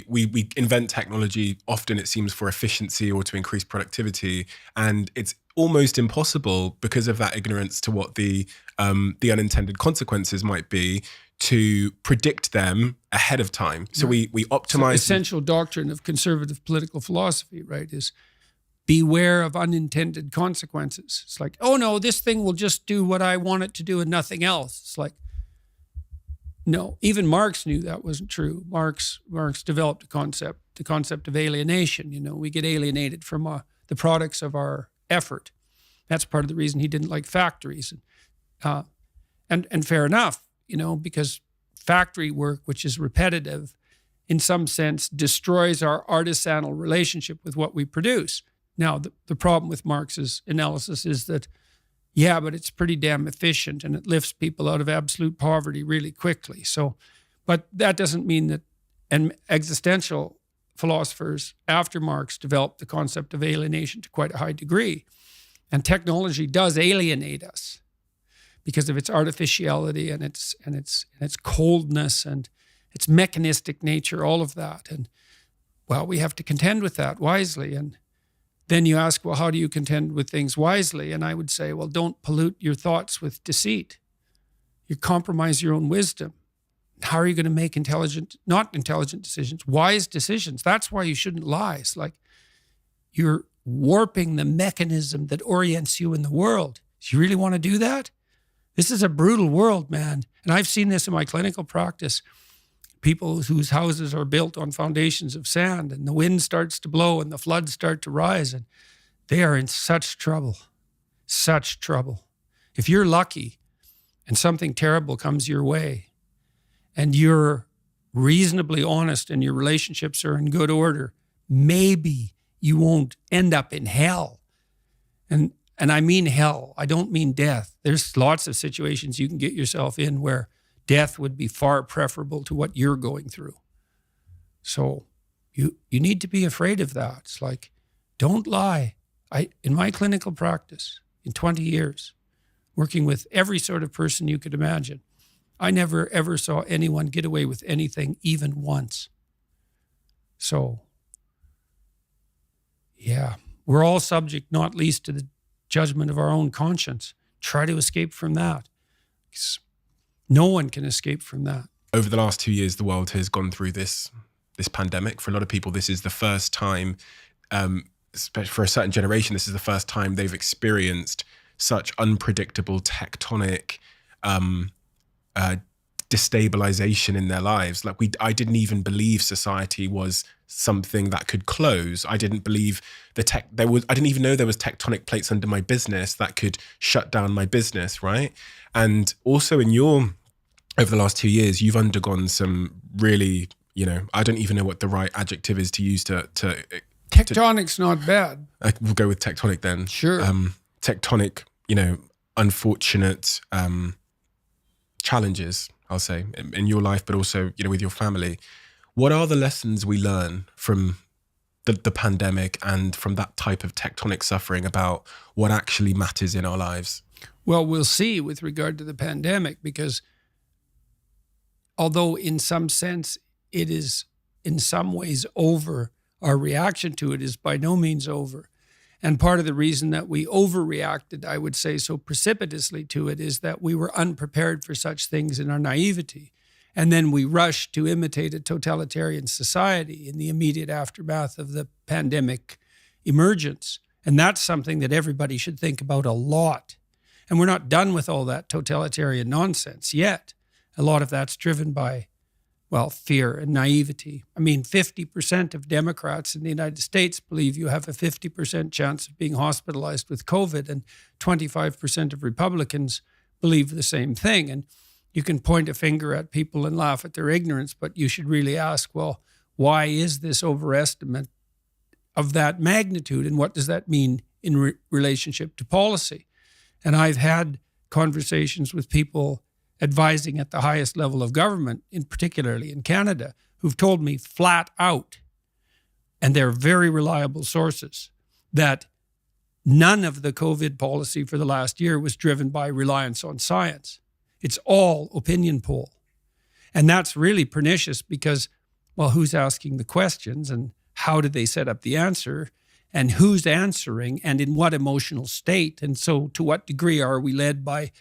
Speaker 2: We invent technology, often it seems for efficiency or to increase productivity. And it's almost impossible because of that ignorance to what the unintended consequences might be to predict them ahead of time. So we optimize.
Speaker 1: So essential doctrine of conservative political philosophy, right, is beware of unintended consequences. It's like, oh no, this thing will just do what I want it to do and nothing else. It's like, no, even Marx knew that wasn't true. Marx developed the concept of alienation. We get alienated from the products of our effort. That's part of the reason he didn't like factories. And fair enough, because factory work, which is repetitive, in some sense destroys our artisanal relationship with what we produce. Now, the problem with Marx's analysis is that, yeah, but it's pretty damn efficient and it lifts people out of absolute poverty really quickly. So, but that doesn't mean that, and existential philosophers after Marx developed the concept of alienation to quite a high degree. And technology does alienate us because of its artificiality and its coldness and its mechanistic nature, all of that. And well, we have to contend with that wisely. And then you ask, well, how do you contend with things wisely? And I would say, well, don't pollute your thoughts with deceit. You compromise your own wisdom. How are you going to make not intelligent decisions, wise decisions? That's why you shouldn't lie. It's like you're warping the mechanism that orients you in the world. Do you really want to do that? This is a brutal world, man. And I've seen this in my clinical practice. People whose houses are built on foundations of sand, and the wind starts to blow and the floods start to rise, and they are in such trouble. If you're lucky and something terrible comes your way and you're reasonably honest and your relationships are in good order, maybe you won't end up in hell. And I mean hell. I don't mean death. There's lots of situations you can get yourself in where death would be far preferable to what you're going through. So you need to be afraid of that. It's like, don't lie. In my clinical practice, in 20 years, working with every sort of person you could imagine, I never ever saw anyone get away with anything even once. So, yeah, we're all subject, not least to the judgment of our own conscience. Try to escape from that. No one can escape from that.
Speaker 2: Over the last 2 years, the world has gone through this pandemic. For a lot of people, this is the first time, especially for a certain generation, this is the first time they've experienced such unpredictable tectonic destabilization in their lives. Like I didn't even believe society was something that could close. I didn't believe I didn't even know there was tectonic plates under my business that could shut down my business, right? And also over the last 2 years, you've undergone some really, I don't even know what the right adjective is to use to
Speaker 1: Tectonic's not bad.
Speaker 2: We'll go with tectonic then.
Speaker 1: Sure.
Speaker 2: Tectonic, unfortunate challenges, I'll say, in your life, but also, with your family. What are the lessons we learn from the pandemic and from that type of tectonic suffering about what actually matters in our lives?
Speaker 1: Well, we'll see with regard to the pandemic, because although in some sense it is in some ways over, our reaction to it is by no means over. And part of the reason that we overreacted, I would say, so precipitously to it is that we were unprepared for such things in our naivety. And then we rushed to imitate a totalitarian society in the immediate aftermath of the pandemic emergence. And that's something that everybody should think about a lot. And we're not done with all that totalitarian nonsense yet. A lot of that's driven by, fear and naivety. I mean, 50% of Democrats in the United States believe you have a 50% chance of being hospitalized with COVID, and 25% of Republicans believe the same thing. And you can point a finger at people and laugh at their ignorance, but you should really ask, why is this overestimate of that magnitude, and what does that mean in relationship to policy? And I've had conversations with people advising at the highest level of government, particularly in Canada, who've told me flat out, and they're very reliable sources, that none of the COVID policy for the last year was driven by reliance on science. It's all opinion poll. And that's really pernicious because, who's asking the questions, and how did they set up the answer, and who's answering, and in what emotional state? And so to what degree are we led by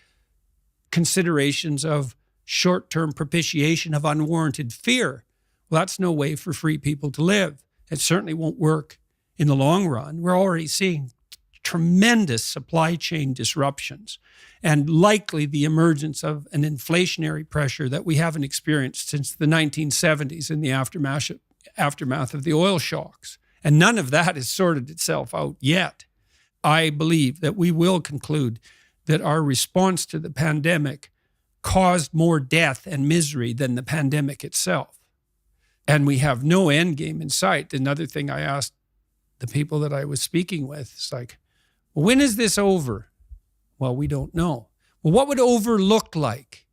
Speaker 1: considerations of short-term propitiation of unwarranted fear. Well, that's no way for free people to live. It certainly won't work in the long run. We're already seeing tremendous supply chain disruptions and likely the emergence of an inflationary pressure that we haven't experienced since the 1970s in the aftermath of the oil shocks. And none of that has sorted itself out yet. I believe that we will conclude that our response to the pandemic caused more death and misery than the pandemic itself. And we have no end game in sight. Another thing I asked the people that I was speaking with is like, well, when is this over? Well, we don't know. Well, what would over look like?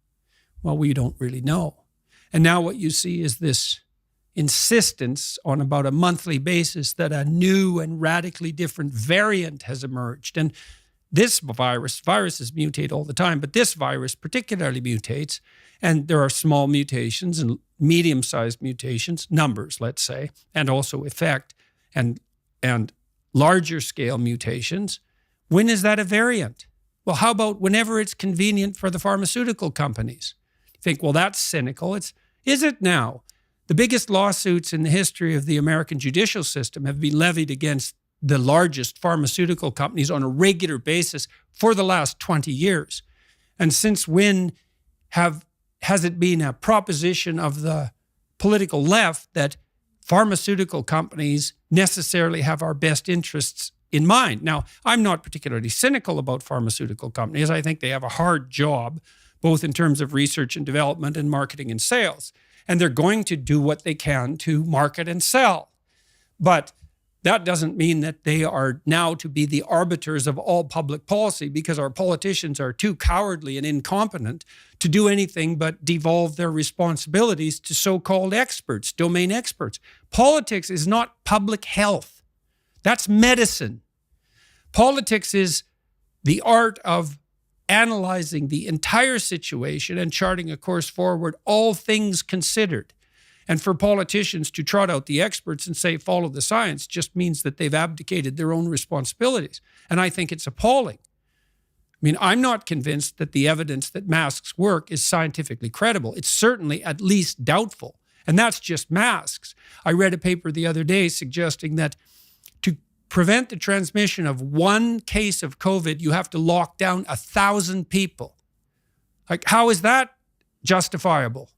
Speaker 1: Well, we don't really know. And now what you see is this insistence on about a monthly basis that a new and radically different variant has emerged. And this viruses mutate all the time, but this virus particularly mutates. And there are small mutations and medium-sized mutations, numbers, let's say, and also effect and larger scale mutations. When is that a variant? Well, how about whenever it's convenient for the pharmaceutical companies? You think, well, that's cynical. Is it now? The biggest lawsuits in the history of the American judicial system have been levied against the largest pharmaceutical companies on a regular basis for the last 20 years. And since when has it been a proposition of the political left that pharmaceutical companies necessarily have our best interests in mind? Now, I'm not particularly cynical about pharmaceutical companies. I think they have a hard job, both in terms of research and development and marketing and sales. And they're going to do what they can to market and sell. But that doesn't mean that they are now to be the arbiters of all public policy, because our politicians are too cowardly and incompetent to do anything but devolve their responsibilities to so-called experts, domain experts. Politics is not public health. That's medicine. Politics is the art of analyzing the entire situation and charting a course forward, all things considered. And for politicians to trot out the experts and say, follow the science, just means that they've abdicated their own responsibilities. And I think it's appalling. I mean, I'm not convinced that the evidence that masks work is scientifically credible. It's certainly at least doubtful. And that's just masks. I read a paper the other day suggesting that to prevent the transmission of one case of COVID, you have to lock down 1,000 people. Like, how is that justifiable?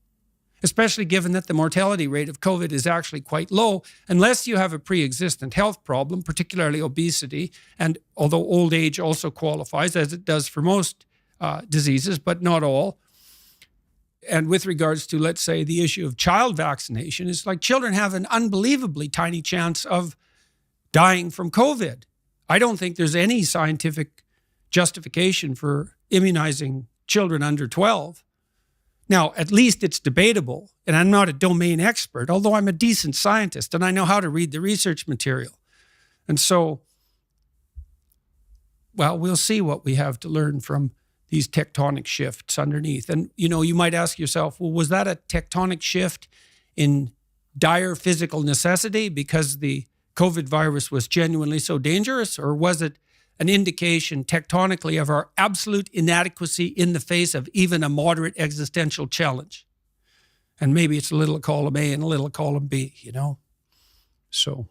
Speaker 1: Especially given that the mortality rate of COVID is actually quite low, unless you have a pre-existent health problem, particularly obesity, and although old age also qualifies, as it does for most diseases, but not all. And with regards to, let's say, the issue of child vaccination, it's like children have an unbelievably tiny chance of dying from COVID. I don't think there's any scientific justification for immunizing children under 12. Now, at least it's debatable, and I'm not a domain expert, although I'm a decent scientist and I know how to read the research material. And so, well, we'll see what we have to learn from these tectonic shifts underneath. And, you might ask yourself, well, was that a tectonic shift in dire physical necessity because the COVID virus was genuinely so dangerous, or was it an indication tectonically of our absolute inadequacy in the face of even a moderate existential challenge? And maybe it's a little column A and a little column B, So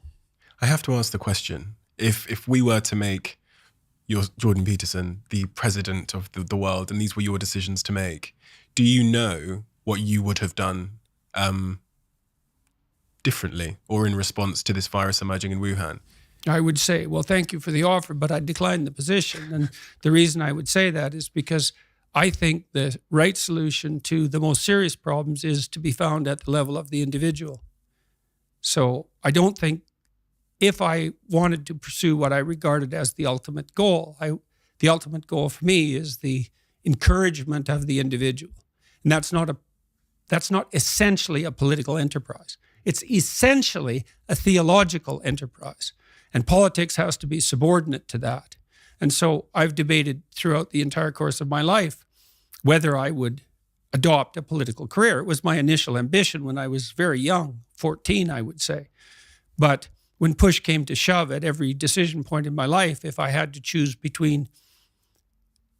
Speaker 2: I have to ask the question, if we were to make your Jordan Peterson the president of the world, and these were your decisions to make, do you know what you would have done differently or in response to this virus emerging in Wuhan?
Speaker 1: I would say, well, thank you for the offer, but I declined the position. And the reason I would say that is because I think the right solution to the most serious problems is to be found at the level of the individual. So I don't think, if I wanted to pursue what I regarded as the ultimate goal, the ultimate goal for me is the encouragement of the individual. And that's not essentially a political enterprise. It's essentially a theological enterprise. And politics has to be subordinate to that. And so I've debated throughout the entire course of my life whether I would adopt a political career. It was my initial ambition when I was very young, 14, I would say. But when push came to shove at every decision point in my life, if I had to choose between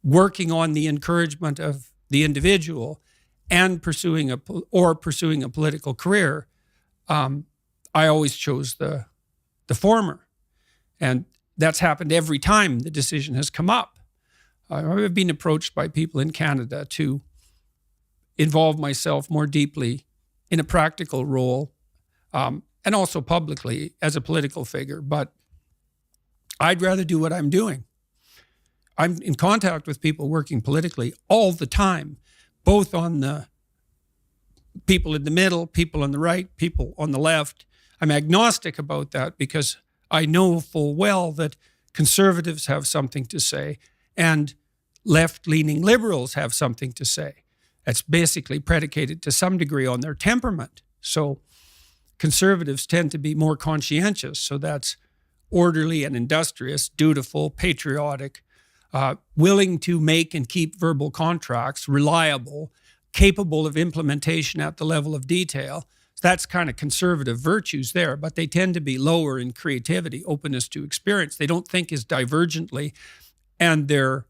Speaker 1: working on the encouragement of the individual and pursuing a political career, I always chose the former. And that's happened every time the decision has come up. I've been approached by people in Canada to involve myself more deeply in a practical role, and also publicly as a political figure. But I'd rather do what I'm doing. I'm in contact with people working politically all the time, both on the people in the middle, people on the right, people on the left. I'm agnostic about that because I know full well that conservatives have something to say and left-leaning liberals have something to say. That's basically predicated to some degree on their temperament. So conservatives tend to be more conscientious. So that's orderly and industrious, dutiful, patriotic, willing to make and keep verbal contracts, reliable, capable of implementation at the level of detail. That's kind of conservative virtues there, but they tend to be lower in creativity, openness to experience. They don't think as divergently, and their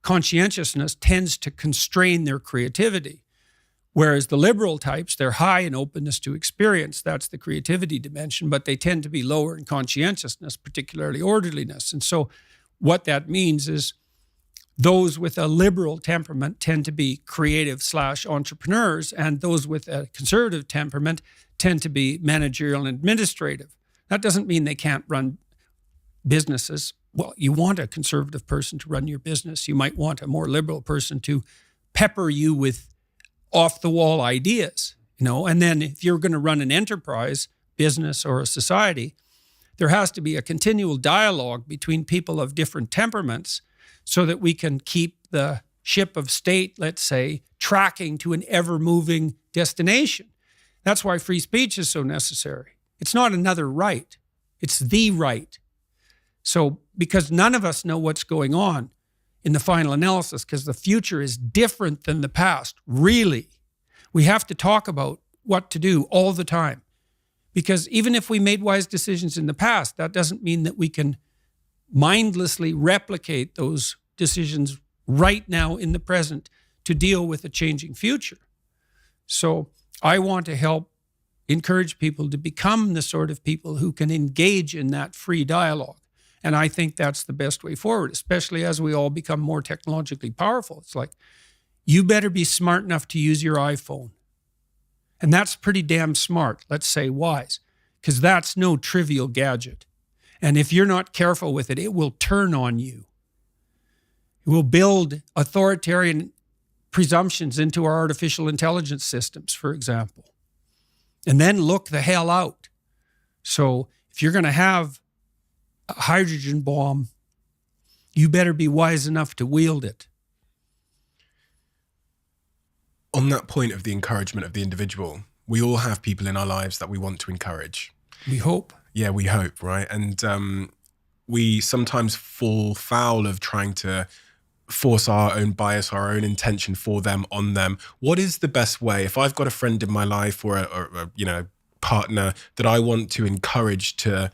Speaker 1: conscientiousness tends to constrain their creativity. Whereas the liberal types, they're high in openness to experience. That's the creativity dimension, but they tend to be lower in conscientiousness, particularly orderliness. And so what that means is those with a liberal temperament tend to be creative/entrepreneurs, and those with a conservative temperament tend to be managerial and administrative. That doesn't mean they can't run businesses. Well, you want a conservative person to run your business. You might want a more liberal person to pepper you with off-the-wall ideas, and then if you're going to run an enterprise, business, or a society, there has to be a continual dialogue between people of different temperaments so that we can keep the ship of state, let's say, tracking to an ever-moving destination. That's why free speech is so necessary. It's not another right. It's the right. So because none of us know what's going on in the final analysis, because the future is different than the past, really, we have to talk about what to do all the time. Because even if we made wise decisions in the past, that doesn't mean that we can mindlessly replicate those decisions right now in the present to deal with a changing future. So I want to help encourage people to become the sort of people who can engage in that free dialogue. And I think that's the best way forward, especially as we all become more technologically powerful. It's like, you better be smart enough to use your iPhone. And that's pretty damn smart, let's say wise, because that's no trivial gadget. And if you're not careful with it, it will turn on you. It will build authoritarian presumptions into our artificial intelligence systems, for example. And then look the hell out. So if you're going to have a hydrogen bomb, you better be wise enough to wield it.
Speaker 2: On that point of the encouragement of the individual, we all have people in our lives that we want to encourage.
Speaker 1: We hope.
Speaker 2: Yeah, we hope, right? And we sometimes fall foul of trying to force our own bias, our own intention for them, on them. What is the best way? If I've got a friend in my life or a partner that I want to encourage to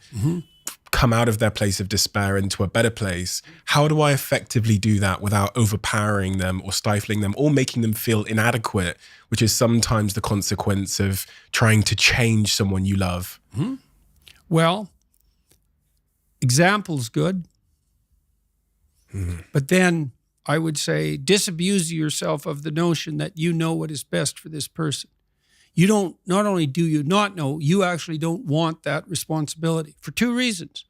Speaker 2: come out of their place of despair into a better place, how do I effectively do that without overpowering them or stifling them or making them feel inadequate, which is sometimes the consequence of trying to change someone you love?
Speaker 1: Well, example's good. But then I would say disabuse yourself of the notion that you know what is best for this person. You don't, not only do you not know, you actually don't want that responsibility for two reasons.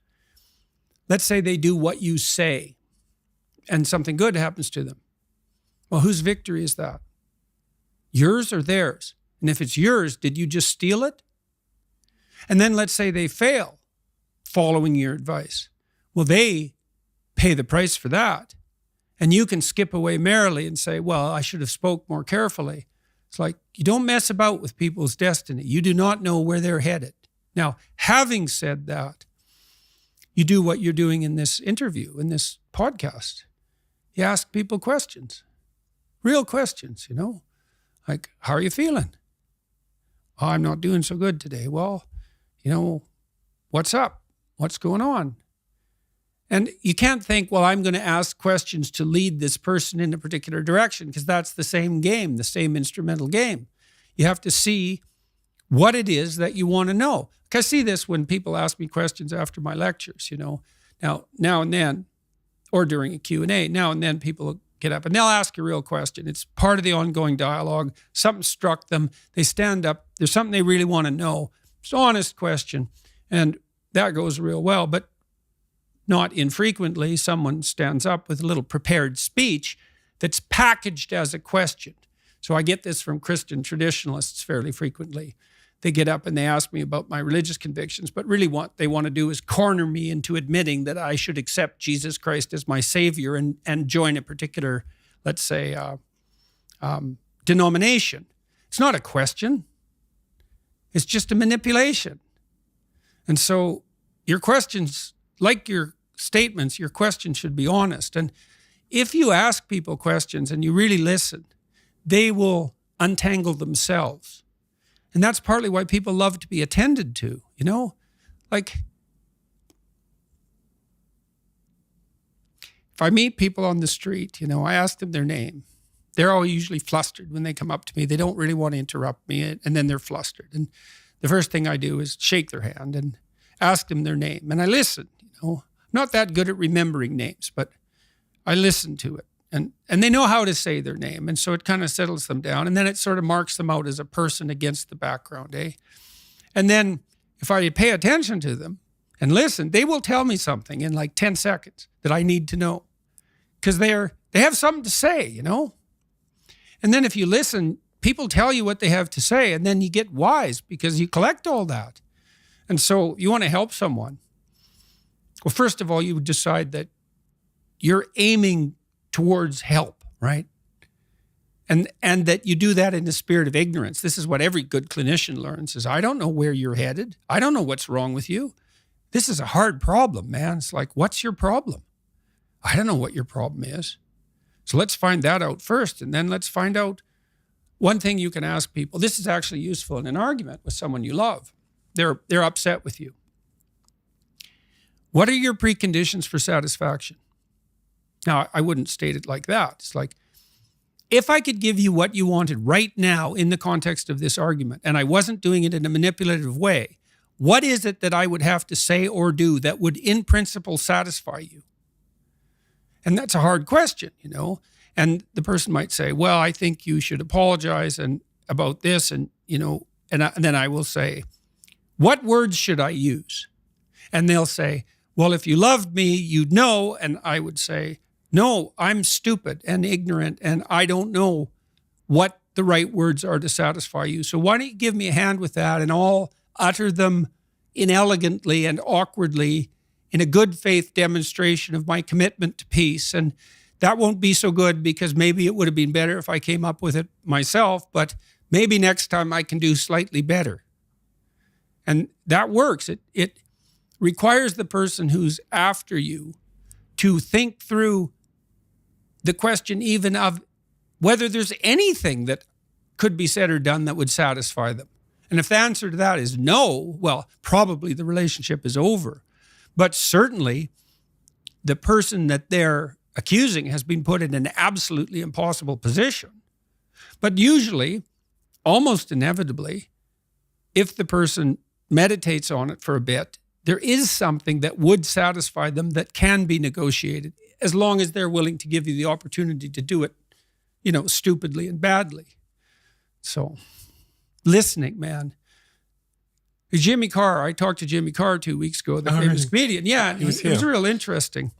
Speaker 1: Let's say they do what you say and something good happens to them. Well, whose victory is that? Yours or theirs? And if it's yours, did you just steal it? And then let's say they fail following your advice. Well, they pay the price for that. And you can skip away merrily and say, well, I should have spoke more carefully. It's like, you don't mess about with people's destiny. You do not know where they're headed. Now, having said that, you do what you're doing in this interview, in this podcast. You ask people questions, real questions, like, how are you feeling? Oh, I'm not doing so good today. Well, what's up? What's going on? And you can't think, well, I'm going to ask questions to lead this person in a particular direction, because that's the same game, the same instrumental game. You have to see what it is that you want to know. I see this when people ask me questions after my lectures, Now and then, or during a Q&A, now and then people get up and they'll ask a real question. It's part of the ongoing dialogue. Something struck them. They stand up. There's something they really want to know. It's an honest question. And that goes real well. But not infrequently, someone stands up with a little prepared speech that's packaged as a question. So I get this from Christian traditionalists fairly frequently. They get up and they ask me about my religious convictions, but really what they want to do is corner me into admitting that I should accept Jesus Christ as my Savior and join a particular, let's say, denomination. It's not a question. It's just a manipulation. And so your questions, like your statements, your questions should be honest. And if you ask people questions and you really listen, they will untangle themselves. And that's partly why people love to be attended to, Like, if I meet people on the street, I ask them their name. They're all usually flustered when they come up to me. They don't really want to interrupt me, and then they're flustered. And the first thing I do is shake their hand and ask them their name. And I listen, I'm not that good at remembering names, but I listen to it. And they know how to say their name. And so it kind of settles them down. And then it sort of marks them out as a person against the background, eh? And then if I pay attention to them and listen, they will tell me something in like 10 seconds that I need to know. Because they have something to say, And then if you listen, people tell you what they have to say, and then you get wise because you collect all that. And so you want to help someone. Well, first of all, you decide that you're aiming towards help, right? And that you do that in the spirit of ignorance. This is what every good clinician learns is, I don't know where you're headed. I don't know what's wrong with you. This is a hard problem, man. It's like, what's your problem? I don't know what your problem is. So let's find that out first. And then let's find out one thing you can ask people. This is actually useful in an argument with someone you love. They're upset with you. What are your preconditions for satisfaction? Now, I wouldn't state it like that. It's like, if I could give you what you wanted right now in the context of this argument, and I wasn't doing it in a manipulative way, what is it that I would have to say or do that would in principle satisfy you? And that's a hard question, And the person might say, well, I think you should apologize and about this. And, and then I will say, what words should I use? And they'll say, well, if you loved me, you'd know. And I would say, no, I'm stupid and ignorant, and I don't know what the right words are to satisfy you. So why don't you give me a hand with that, and I'll utter them inelegantly and awkwardly in a good faith demonstration of my commitment to peace. And that won't be so good because maybe it would have been better if I came up with it myself, but maybe next time I can do slightly better. And that works. It requires the person who's after you to think through the question even of whether there's anything that could be said or done that would satisfy them. And if the answer to that is no, well, probably the relationship is over. But certainly the person that they're accusing has been put in an absolutely impossible position. But usually, almost inevitably, if the person meditates on it for a bit, there is something that would satisfy them that can be negotiated, as long as they're willing to give you the opportunity to do it, stupidly and badly. So, listening, man. Jimmy Carr, I talked to Jimmy Carr 2 weeks ago, the famous comedian. Yeah, it was real interesting.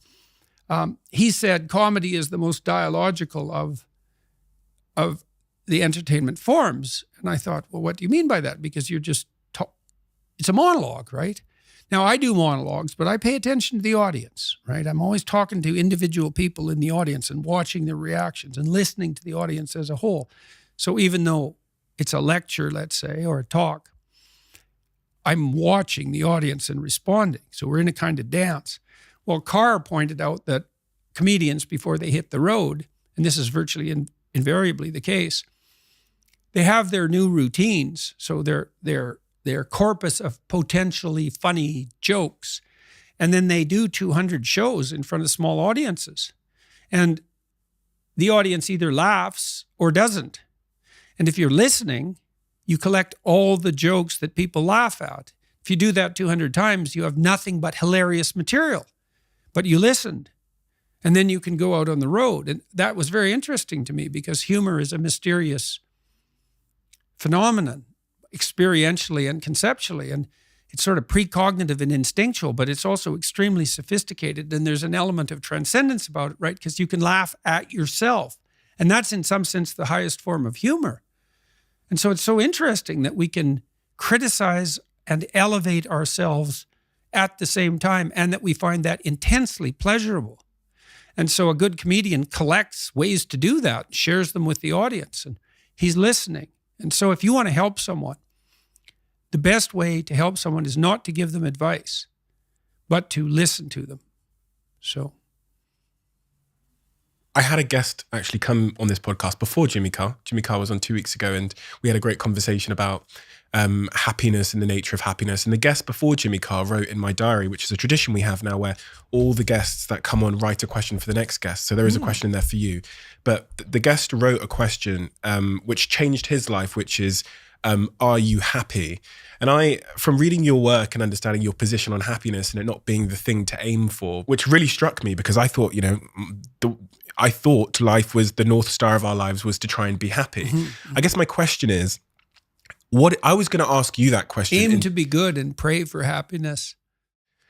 Speaker 1: He said comedy is the most dialogical of the entertainment forms. And I thought, well, what do you mean by that? Because you're just, it's a monologue, right? Now, I do monologues, but I pay attention to the audience, right? I'm always talking to individual people in the audience and watching their reactions and listening to the audience as a whole. So even though it's a lecture, let's say, or a talk, I'm watching the audience and responding. So we're in a kind of dance. Well, Carr pointed out that comedians, before they hit the road, and this is virtually invariably the case, they have their new routines. So their corpus of potentially funny jokes. And then they do 200 shows in front of small audiences. And the audience either laughs or doesn't. And if you're listening, you collect all the jokes that people laugh at. If you do that 200 times, you have nothing but hilarious material. But you listened. And then you can go out on the road. And that was very interesting to me because humor is a mysterious phenomenon, experientially and conceptually. And it's sort of precognitive and instinctual, but it's also extremely sophisticated. And there's an element of transcendence about it, right? Because you can laugh at yourself. And that's in some sense the highest form of humor. And so it's so interesting that we can criticize and elevate ourselves at the same time, and that we find that intensely pleasurable. And so a good comedian collects ways to do that, shares them with the audience, and he's listening. And so if you want to help someone, the best way to help someone is not to give them advice, but to listen to them. So
Speaker 2: I had a guest actually come on this podcast before Jimmy Carr. Jimmy Carr was on 2 weeks ago, and we had a great conversation about happiness and the nature of happiness. And the guest before Jimmy Carr wrote in my diary, which is a tradition we have now where all the guests that come on write a question for the next guest. So there is a question in there for you. But the guest wrote a question which changed his life, which is, are you happy? And I, from reading your work and understanding your position on happiness and it not being the thing to aim for, which really struck me because I thought, I thought life was the North Star of our lives was to try and be happy. I guess my question is, what I was going to ask you that question.
Speaker 1: Aim to be good and pray for happiness.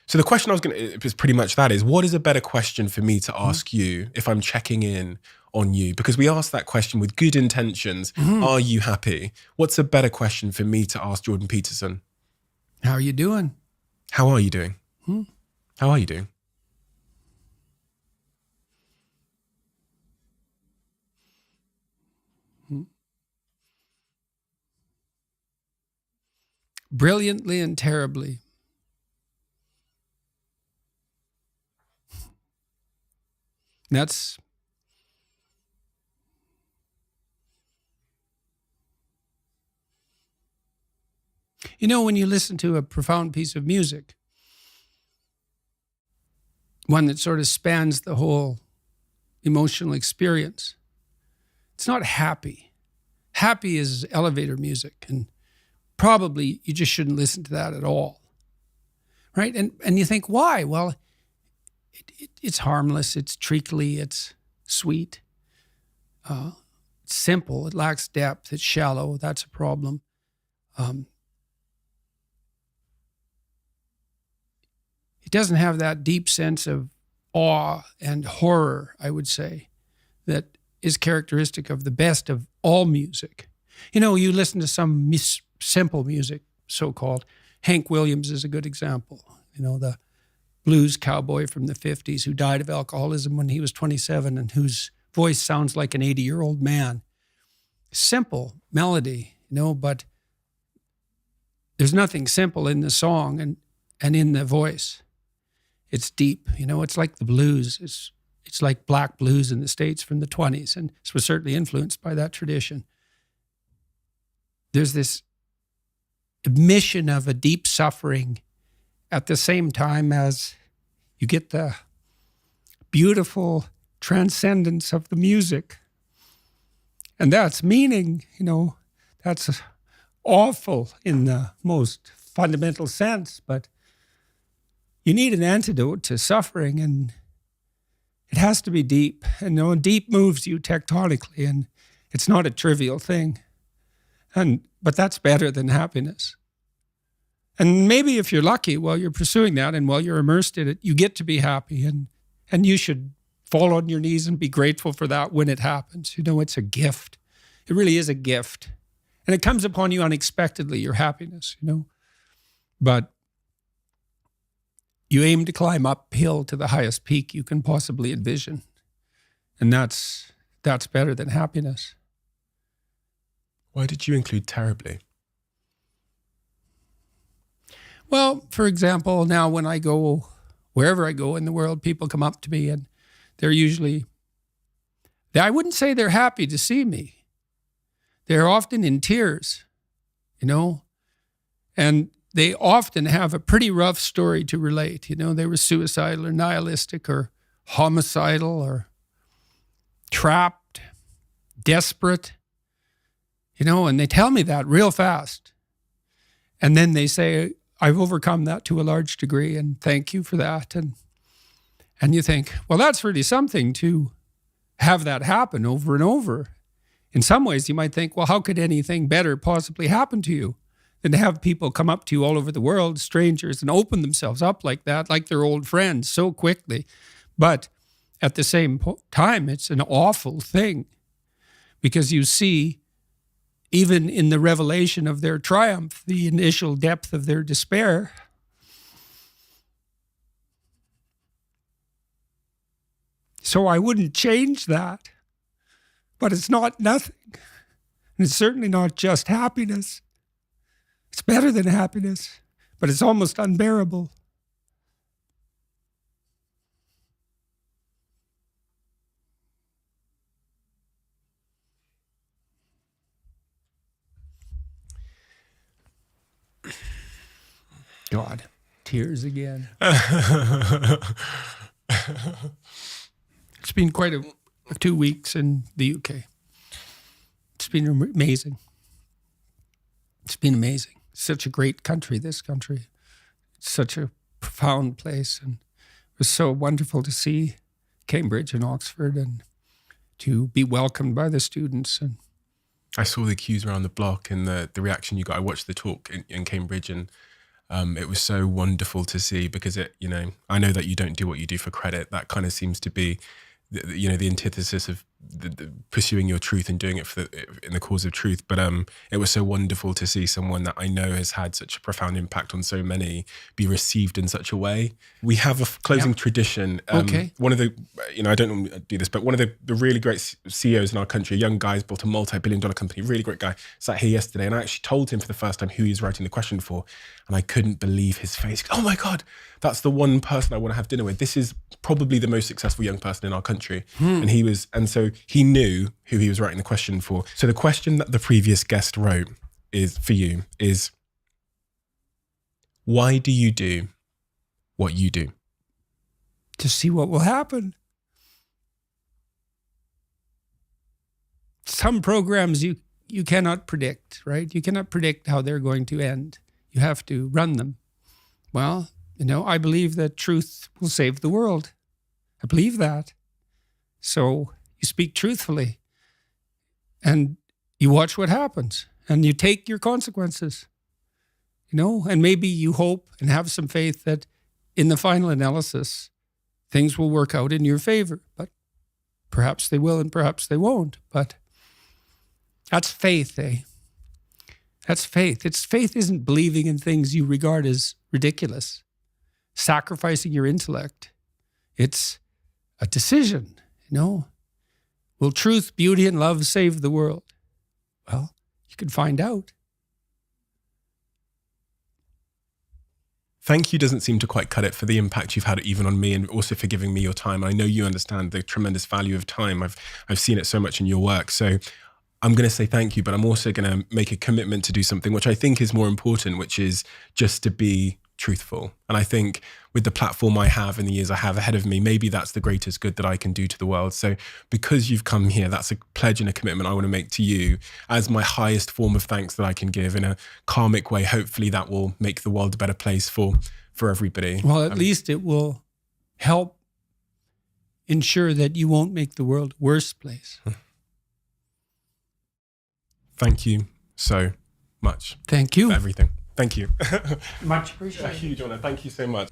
Speaker 2: So the question I was going to, is pretty much that is, what is a better question for me to ask you if I'm checking in on you? Because we asked that question with good intentions. Are you happy? What's a better question for me to ask Jordan Peterson?
Speaker 1: How are you doing?
Speaker 2: How are you doing? How are you doing?
Speaker 1: Brilliantly and terribly. That's when you listen to a profound piece of music, one that sort of spans the whole emotional experience, it's not happy. Happy is elevator music, and probably you just shouldn't listen to that at all, right? And you think, why? Well, it's harmless, it's treacly, it's sweet, it's simple, it lacks depth, it's shallow, that's a problem. It doesn't have that deep sense of awe and horror, I would say, that is characteristic of the best of all music. You listen to some simple music, so-called. Hank Williams is a good example. The blues cowboy from the 50s who died of alcoholism when he was 27 and whose voice sounds like an 80-year-old man. Simple melody, but there's nothing simple in the song and in the voice. It's deep, it's like the blues. It's like black blues in the States from the 20s, and this was certainly influenced by that tradition. There's this admission of a deep suffering at the same time as you get the beautiful transcendence of the music. And that's meaning, that's awful in the most fundamental sense, but you need an antidote to suffering, and it has to be deep. And deep moves you tectonically, and it's not a trivial thing. But that's better than happiness. And maybe if you're lucky while you're pursuing that and while you're immersed in it, you get to be happy, and you should fall on your knees and be grateful for that when it happens. It's a gift. It really is a gift. And it comes upon you unexpectedly, your happiness, But you aim to climb uphill to the highest peak you can possibly envision. And that's better than happiness.
Speaker 2: Why did you include terribly?
Speaker 1: Well, for example, now when I go, wherever I go in the world, people come up to me and they're usually, I wouldn't say they're happy to see me. They're often in tears, and they often have a pretty rough story to relate. You know, they were suicidal or nihilistic or homicidal or trapped, desperate, you know, and they tell me that real fast. And then they say, I've overcome that to a large degree, and thank you for that. And you think, well, that's really something to have that happen over and over. In some ways, you might think, well, how could anything better possibly happen to you than to have people come up to you all over the world, strangers, and open themselves up like that, like they're old friends so quickly. But at the same time, it's an awful thing, because you see, even in the revelation of their triumph, the initial depth of their despair. So I wouldn't change that, but it's not nothing. And it's certainly not just happiness. It's better than happiness, but it's almost unbearable. God, tears again. It's been quite 2 weeks in the UK. It's been amazing. It's been amazing. Such a great country, this country. It's such a profound place. And it was so wonderful to see Cambridge and Oxford and to be welcomed by the students. And
Speaker 2: I saw the queues around the block and the reaction you got. I watched the talk in Cambridge, and it was so wonderful to see, because I know that you don't do what you do for credit. That kind of seems to be, the antithesis of the pursuing your truth and doing it in the cause of truth. But it was so wonderful to see someone that I know has had such a profound impact on so many be received in such a way. We have a closing tradition.
Speaker 1: Okay.
Speaker 2: One of the, I don't normally do this, but one of the really great CEOs in our country, a young guy, has built a multi-billion-dollar company, really great guy, sat here yesterday, and I actually told him for the first time who he was writing the question for, and I couldn't believe his face. Oh my God, that's the one person I want to have dinner with. This is probably the most successful young person in our country. And so he knew who he was writing the question for. So the question that the previous guest wrote is, why do you do what you do?
Speaker 1: to see what will happen. Some programs you cannot predict, right? You cannot predict how they're going to end. You have to run them. Well, I believe that truth will save the world. I believe that. So you speak truthfully and you watch what happens and you take your consequences, and maybe you hope and have some faith that in the final analysis, things will work out in your favor, but perhaps they will and perhaps they won't. But that's faith, eh? That's faith. Faith isn't believing in things you regard as ridiculous, sacrificing your intellect. It's a decision, Will truth, beauty, and love save the world? Well, you can find out.
Speaker 2: Thank you doesn't seem to quite cut it for the impact you've had even on me, and also for giving me your time. I know you understand the tremendous value of time. I've seen it so much in your work. So I'm going to say thank you, but I'm also going to make a commitment to do something which I think is more important, which is just to be truthful. And I think with the platform I have and the years I have ahead of me, maybe that's the greatest good that I can do to the world. So because you've come here, that's a pledge and a commitment I want to make to you as my highest form of thanks that I can give in a karmic way. Hopefully that will make the world a better place for everybody.
Speaker 1: Well, at least it will help ensure that you won't make the world a worse place.
Speaker 2: Thank you so much.
Speaker 1: Thank you.
Speaker 2: For everything. Thank you.
Speaker 1: Much appreciated.
Speaker 2: A huge honor. Thank you so much.